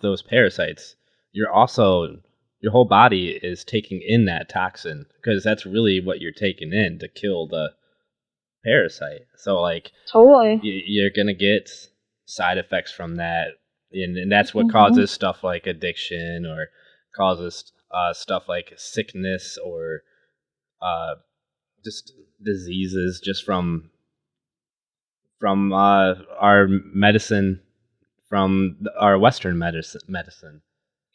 those parasites, you're also, your whole body is taking in that toxin, because that's really what you're taking in to kill the parasite. So like, Totally. you're gonna get side effects from that, and that's what causes stuff like addiction, or causes stuff like sickness, or just diseases, just from our medicine, from our Western medicine.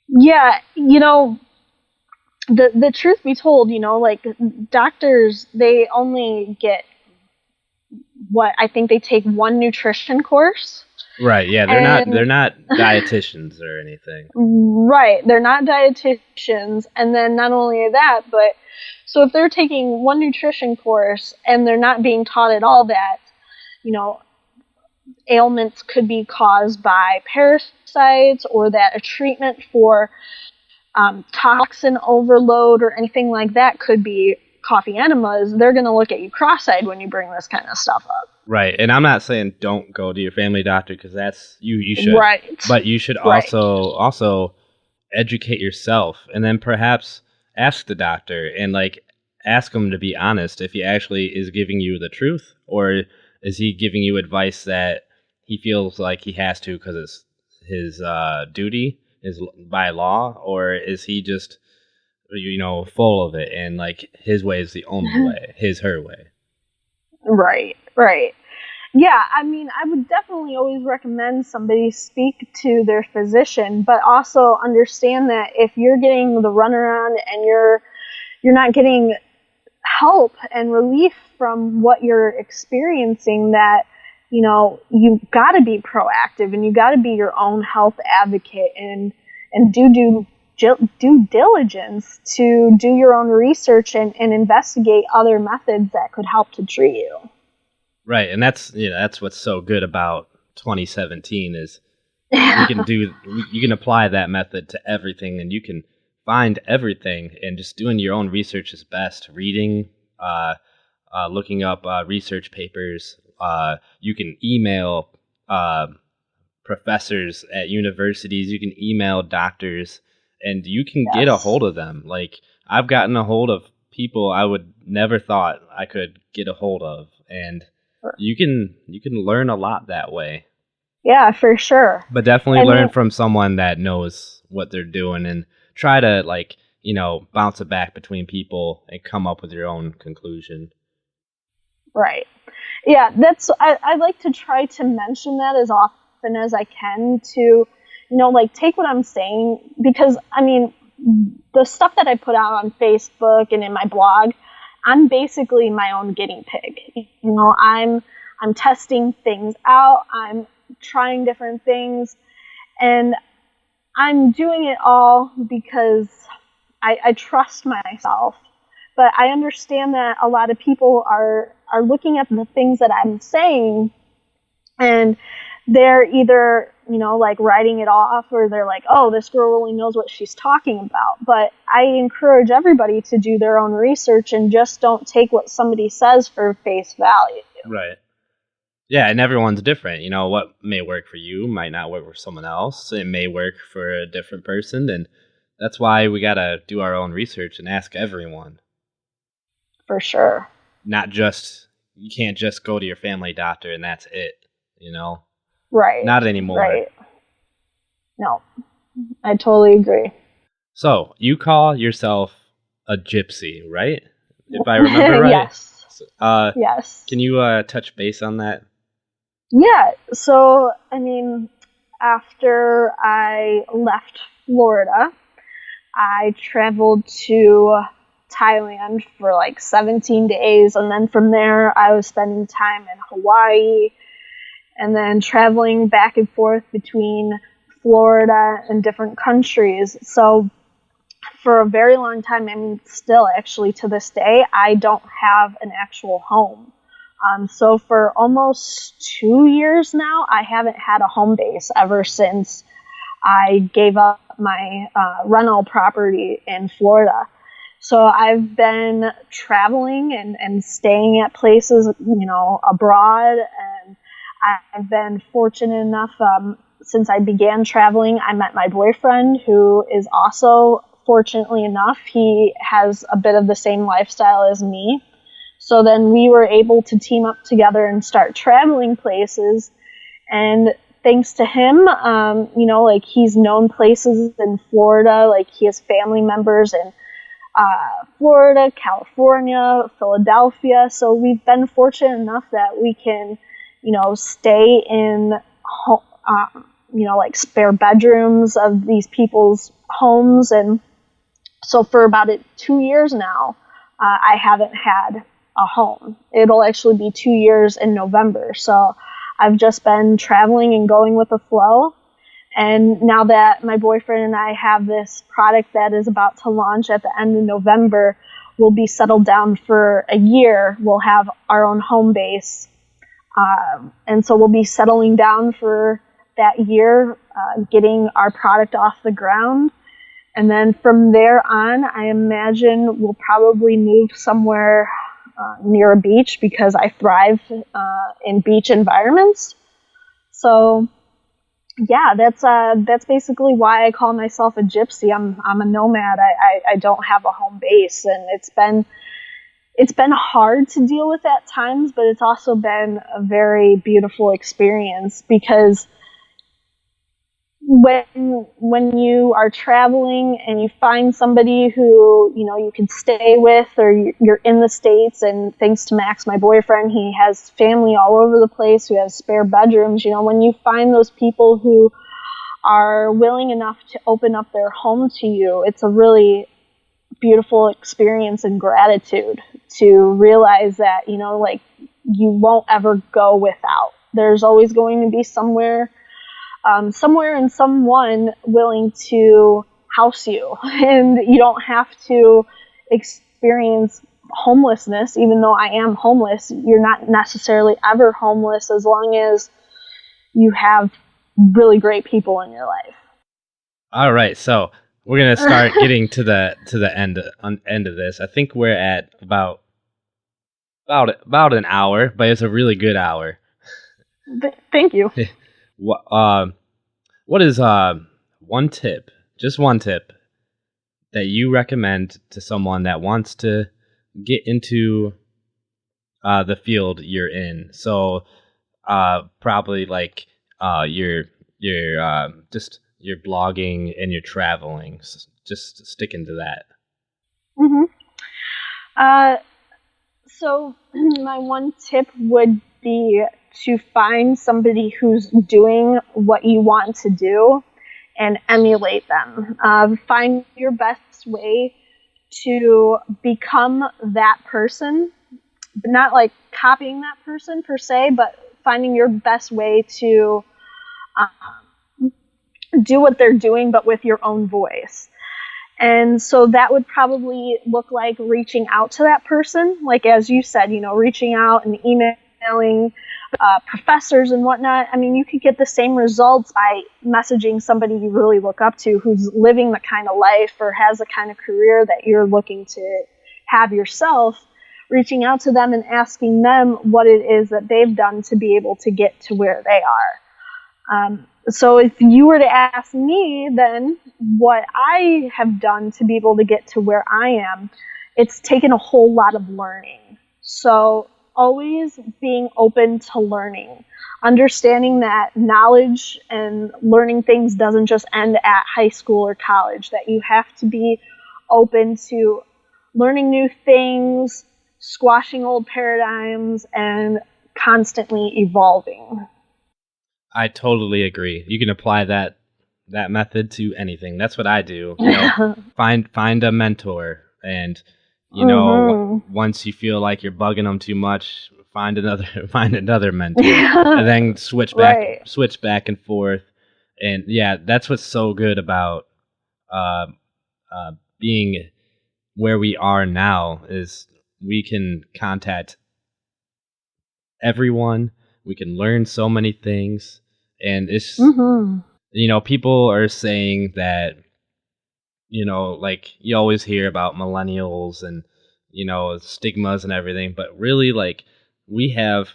Yeah, the truth be told, like doctors, they only get what I think they take one nutrition course. Right. Yeah. They're not dietitians or anything. Right. They're not dietitians. And then not only that, but so if they're taking one nutrition course and they're not being taught at all that, ailments could be caused by parasites, or that a treatment for toxin overload or anything like that could be coffee enemas, they're going to look at you cross-eyed when you bring this kind of stuff up. Right. And I'm not saying don't go to your family doctor, because that's, you should. Right. But you should Right. also educate yourself, and then perhaps ask the doctor, and like ask him to be honest if he actually is giving you the truth, or is he giving you advice that he feels like he has to because it's his duty, is by law, or is he just full of it, and like his way is the only way, her way. Right. Yeah, I mean, I would definitely always recommend somebody speak to their physician, but also understand that if you're getting the runaround and you're not getting help and relief from what you're experiencing, that you've got to be proactive, and you got to be your own health advocate, and do due diligence to do your own research and investigate other methods that could help to treat you. Right, and that's what's so good about 2017 is you can apply that method to everything, and you can find everything, and just doing your own research is best. Reading, looking up research papers. You can email professors at universities. You can email doctors, and you can get a hold of them. Like, I've gotten a hold of people I would never thought I could get a hold of, and you can learn a lot that way. Yeah, for sure. But definitely learn from someone that knows what they're doing, and try to, like, bounce it back between people and come up with your own conclusion. Right. Yeah, I like to try to mention that as often as I can to, like, take what I'm saying, because, I mean, the stuff that I put out on Facebook and in my blog, I'm basically my own guinea pig. I'm testing things out, I'm trying different things, and I'm doing it all because I trust myself. But I understand that a lot of people are looking at the things that I'm saying, and they're either, like, writing it off, or they're like, oh, this girl really knows what she's talking about. But I encourage everybody to do their own research and just don't take what somebody says for face value. Right. Yeah, and everyone's different. What may work for you might not work for someone else. It may work for a different person, and that's why we got to do our own research and ask everyone. For sure. You can't just go to your family doctor and that's it, Right. Not anymore. Right. No, I totally agree. So, you call yourself a gypsy, right? If I remember right. Yes. Yes. Can you touch base on that? Yeah. So, I mean, after I left Florida, I traveled to Thailand for like 17 days, and then from there I was spending time in Hawaii, and then traveling back and forth between Florida and different countries. So for a very long time, I mean, still actually to this day, I don't have an actual home. So for almost 2 years now, I haven't had a home base ever since I gave up my rental property in Florida. So I've been traveling and staying at places, abroad, and I've been fortunate enough, since I began traveling, I met my boyfriend, who is also, fortunately enough, he has a bit of the same lifestyle as me. So then we were able to team up together and start traveling places, and thanks to him, like, he's known places in Florida, like he has family members in Florida, California, Philadelphia. So we've been fortunate enough that we can, stay in, like, spare bedrooms of these people's homes. And so for about 2 years now, I haven't had a home. It'll actually be 2 years in November. So I've just been traveling and going with the flow. And now that my boyfriend and I have this product that is about to launch at the end of November, we'll be settled down for a year. We'll have our own home base. And so we'll be settling down for that year, getting our product off the ground. And then from there on, I imagine we'll probably move somewhere near a beach, because I thrive in beach environments. So yeah, that's basically why I call myself a gypsy. I'm a nomad. I don't have a home base, and it's been hard to deal with at times, but it's also been a very beautiful experience, because when you are traveling and you find somebody who, you can stay with, or you're in the States, and thanks to Max, my boyfriend, he has family all over the place who has spare bedrooms. When you find those people who are willing enough to open up their home to you, it's a really beautiful experience and gratitude to realize that, like, you won't ever go without. There's always going to be somewhere and someone willing to house you, and you don't have to experience homelessness. Even though I am homeless, you're not necessarily ever homeless as long as you have really great people in your life. All right, so we're gonna start getting to the end of this. I think we're at about an hour, but it's a really good hour. Thank you. What is one tip? Just one tip that you recommend to someone that wants to get into the field you're in? So probably like just your blogging and your traveling. Just sticking to that. So my one tip would be to find somebody who's doing what you want to do and emulate them. Find your best way to become that person, not like copying that person per se, but finding your best way to do what they're doing, but with your own voice. And so that would probably look like reaching out to that person, like as you said, reaching out and emailing professors and whatnot. I mean, you could get the same results by messaging somebody you really look up to who's living the kind of life or has the kind of career that you're looking to have yourself, reaching out to them and asking them what it is that they've done to be able to get to where they are. So if you were to ask me, then what I have done to be able to get to where I am, it's taken a whole lot of learning. So always being open to learning, understanding that knowledge and learning things doesn't just end at high school or college, that you have to be open to learning new things, squashing old paradigms, and constantly evolving. I totally agree. You can apply that method to anything. That's what I do. Find a mentor, and once you feel like you're bugging them too much, find another mentor, and then switch back and forth. And yeah, that's what's so good about being where we are now is we can contact everyone. We can learn so many things. And it's, people are saying that, like you always hear about millennials and, stigmas and everything. But really, like, we have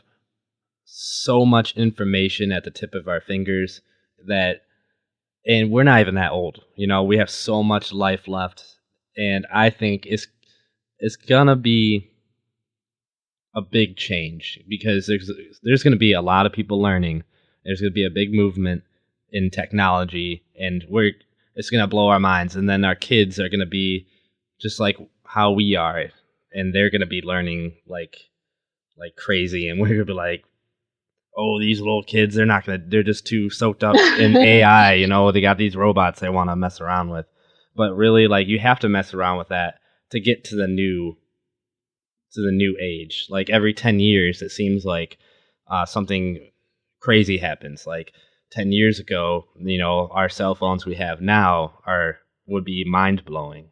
so much information at the tip of our fingers and we're not even that old. We have so much life left. And I think it's going to be a big change because there's going to be a lot of people learning. There's going to be a big movement in technology, and it's going to blow our minds. And then our kids are going to be just like how we are, and they're going to be learning like crazy. And we're going to be like, oh, these little kids, they're just too soaked up in AI. They got these robots they want to mess around with. But really, like, you have to mess around with that to get to the new age. Like every 10 years, it seems like something crazy happens. Like 10 years ago, our cell phones we have now would be mind blowing.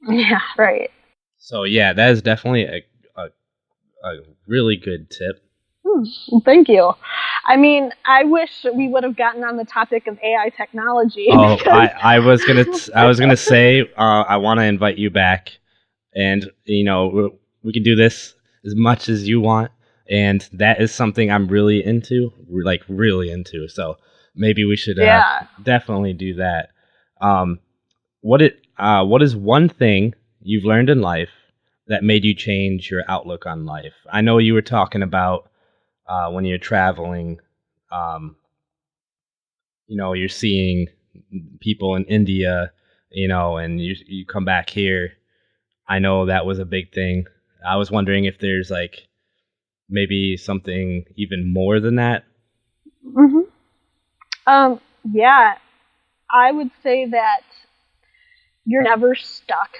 Yeah, right. So yeah, that is definitely a really good tip. Well, thank you. I mean, I wish we would have gotten on the topic of AI technology. Oh, I was gonna say I want to invite you back, and we can do this as much as you want. And that is something I'm really into, like really into. So maybe we should definitely do that. What is one thing you've learned in life that made you change your outlook on life? I know you were talking about when you're traveling, you're seeing people in India, and you come back here. I know that was a big thing. I was wondering if there's like maybe something even more than that. Yeah, I would say that you're never stuck.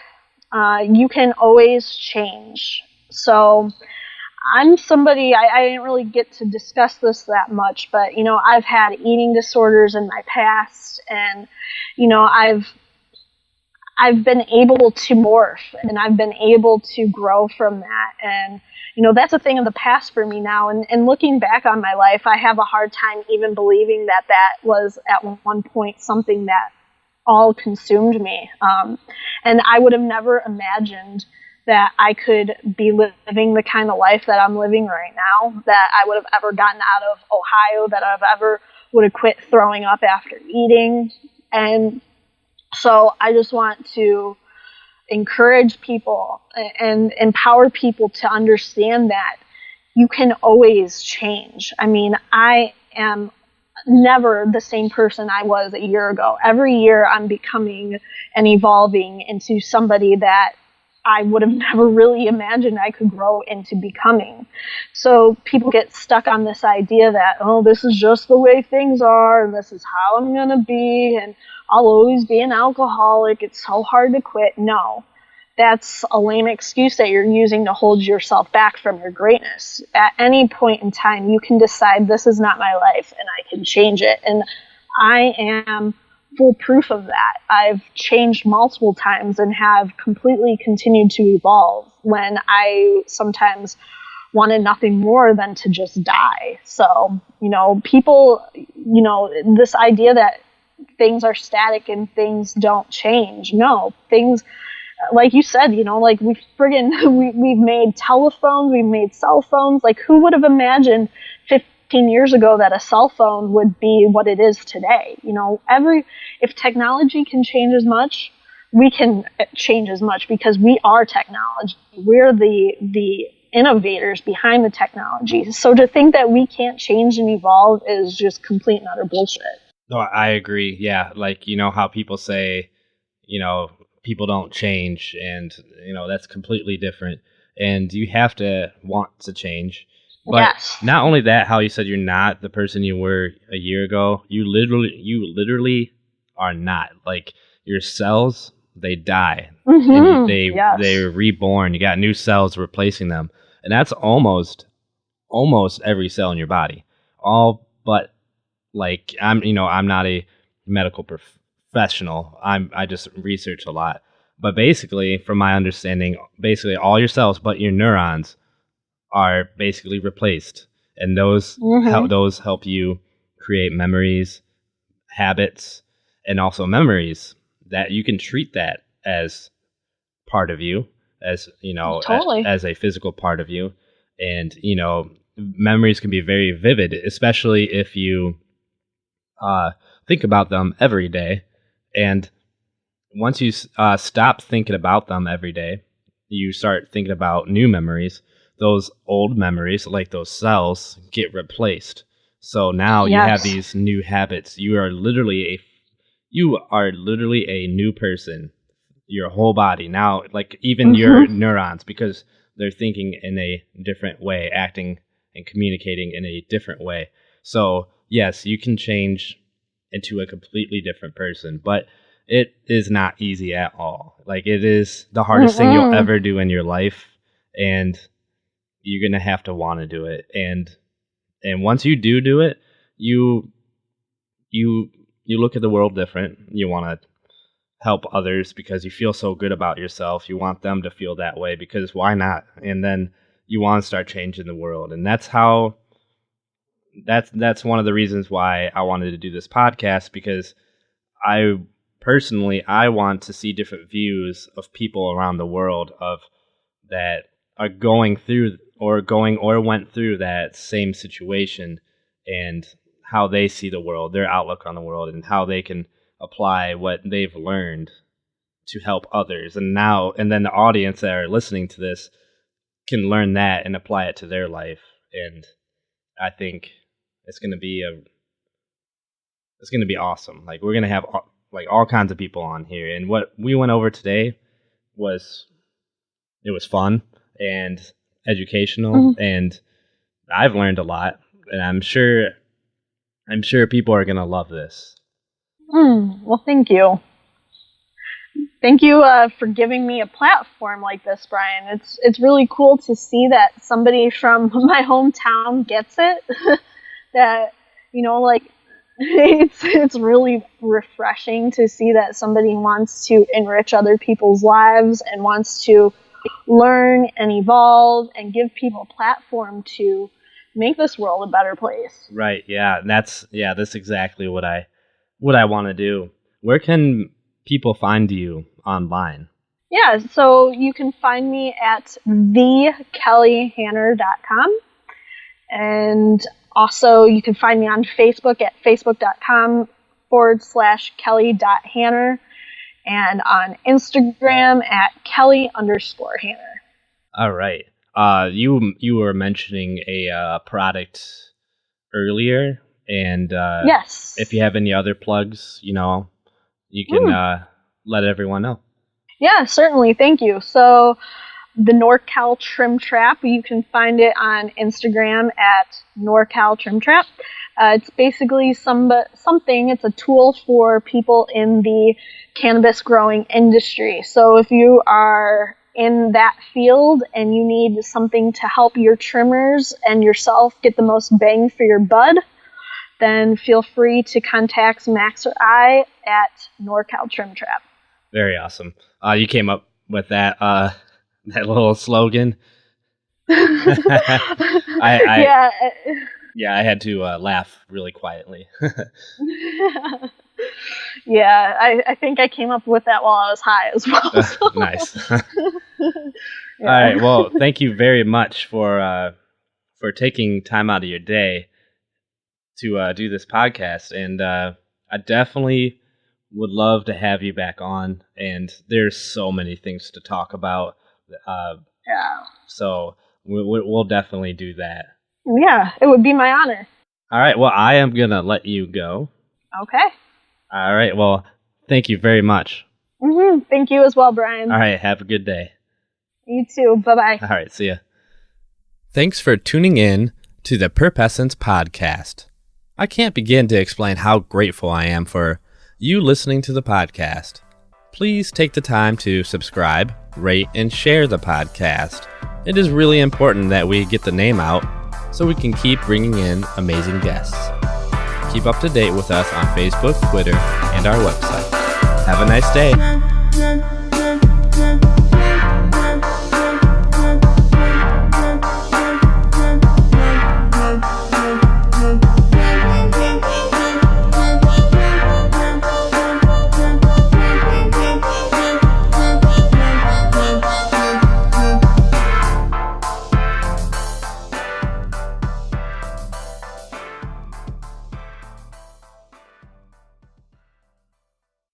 You can always change. So I'm somebody, I didn't really get to discuss this that much, but, I've had eating disorders in my past, and, I've been able to morph, and I've been able to grow from that. And, that's a thing of the past for me now. And looking back on my life, I have a hard time even believing that was at one point something that all consumed me. And I would have never imagined that I could be living the kind of life that I'm living right now, that I would have ever gotten out of Ohio, that I've ever would have quit throwing up after eating. And So I just want to encourage people and empower people to understand that you can always change. I mean, I am never the same person I was a year ago. Every year I'm becoming and evolving into somebody that I would have never really imagined I could grow into becoming. So people get stuck on this idea that, oh, this is just the way things are, and this is how I'm going to be, and I'll always be an alcoholic. It's so hard to quit. No, that's a lame excuse that you're using to hold yourself back from your greatness. At any point in time, you can decide this is not my life and I can change it. And I am full proof of that. I've changed multiple times and have completely continued to evolve when I sometimes wanted nothing more than to just die. So, people, this idea that things are static and things don't change. No, things, like you said, like we've made telephones, we've made cell phones. Like, who would have imagined 15 years ago that a cell phone would be what it is today? If technology can change as much, we can change as much, because we are technology. We're the innovators behind the technology. So to think that we can't change and evolve is just complete and utter bullshit. No, I agree. Yeah. Like, how people say, people don't change, and, that's completely different. And you have to want to change. But yes. Not only that, how you said you're not the person you were a year ago, you literally are not. Like, your cells, they die. Mm-hmm. And they're reborn. You got new cells replacing them. And that's almost every cell in your body. All but, like, I'm not a medical professional. I just research a lot. But basically, from my understanding, basically all your cells but your neurons are basically replaced, and those help you create memories, habits, and also memories that you can treat that as part of you, as totally. as a physical part of you. And memories can be very vivid, especially if you think about them every day. And once you stop thinking about them every day, you start thinking about new memories. Those old memories, like those cells, get replaced. So now you have these new habits. You are literally a new person. Your whole body now, like even your neurons, because they're thinking in a different way, acting and communicating in a different way. So yes, you can change into a completely different person, but it is not easy at all. Like, it is the hardest thing you'll ever do in your life, and you're gonna have to want to do it. And once you do it, you look at the world different. You want to help others because you feel so good about yourself. You want them to feel that way, because why not? And then you want to start changing the world. And that's one of the reasons why I wanted to do this podcast, because I want to see different views of people around the world that are going through or went through that same situation, and how they see the world, their outlook on the world, and how they can apply what they've learned to help others. And then the audience that are listening to this can learn that and apply it to their life. And I think it's going to be awesome. Like, we're going to have like all kinds of people on here, and what we went over today was fun and educational, and I've learned a lot, and I'm sure people are going to love this. Well, thank you. Thank you for giving me a platform like this, Brian. It's really cool to see that somebody from my hometown gets it. That, like, it's really refreshing to see that somebody wants to enrich other people's lives and wants to learn and evolve and give people a platform to make this world a better place. Right. Yeah. That's exactly what I want to do. Where can people find you online? Yeah, so you can find me at thekellyhanner.com, and also you can find me on Facebook at facebook.com/kelly.hanner. and on Instagram at Kelly_Hanner. All right. You were mentioning a product earlier, and Yes. if you have any other plugs, you can let everyone know. Yeah, certainly. Thank you. So the NorCal Trim Trap, you can find it on Instagram at NorCal Trim Trap. It's basically something, it's a tool for people in the cannabis growing industry. So if you are in that field and you need something to help your trimmers and yourself get the most bang for your bud, then feel free to contact Max or I at NorCal Trim Trap. Very awesome. You came up with that little slogan. I had to laugh really quietly. Yeah, I think I came up with that while I was high as well. So. Nice. All right. Well, thank you very much for taking time out of your day to do this podcast, and I definitely would love to have you back on. And there's so many things to talk about. So we'll definitely do that. Yeah, it would be my honor. All right. Well, I am gonna let you go. Okay. All right. Well, thank you very much. Mm-hmm. Thank you as well, Brian. All right. Have a good day. You too. Bye-bye. All right. See ya. Thanks for tuning in to the Purpessence podcast. I can't begin to explain how grateful I am for you listening to the podcast. Please take the time to subscribe, rate, and share the podcast. It is really important that we get the name out so we can keep bringing in amazing guests. Keep up to date with us on Facebook, Twitter, and our website. Have a nice day.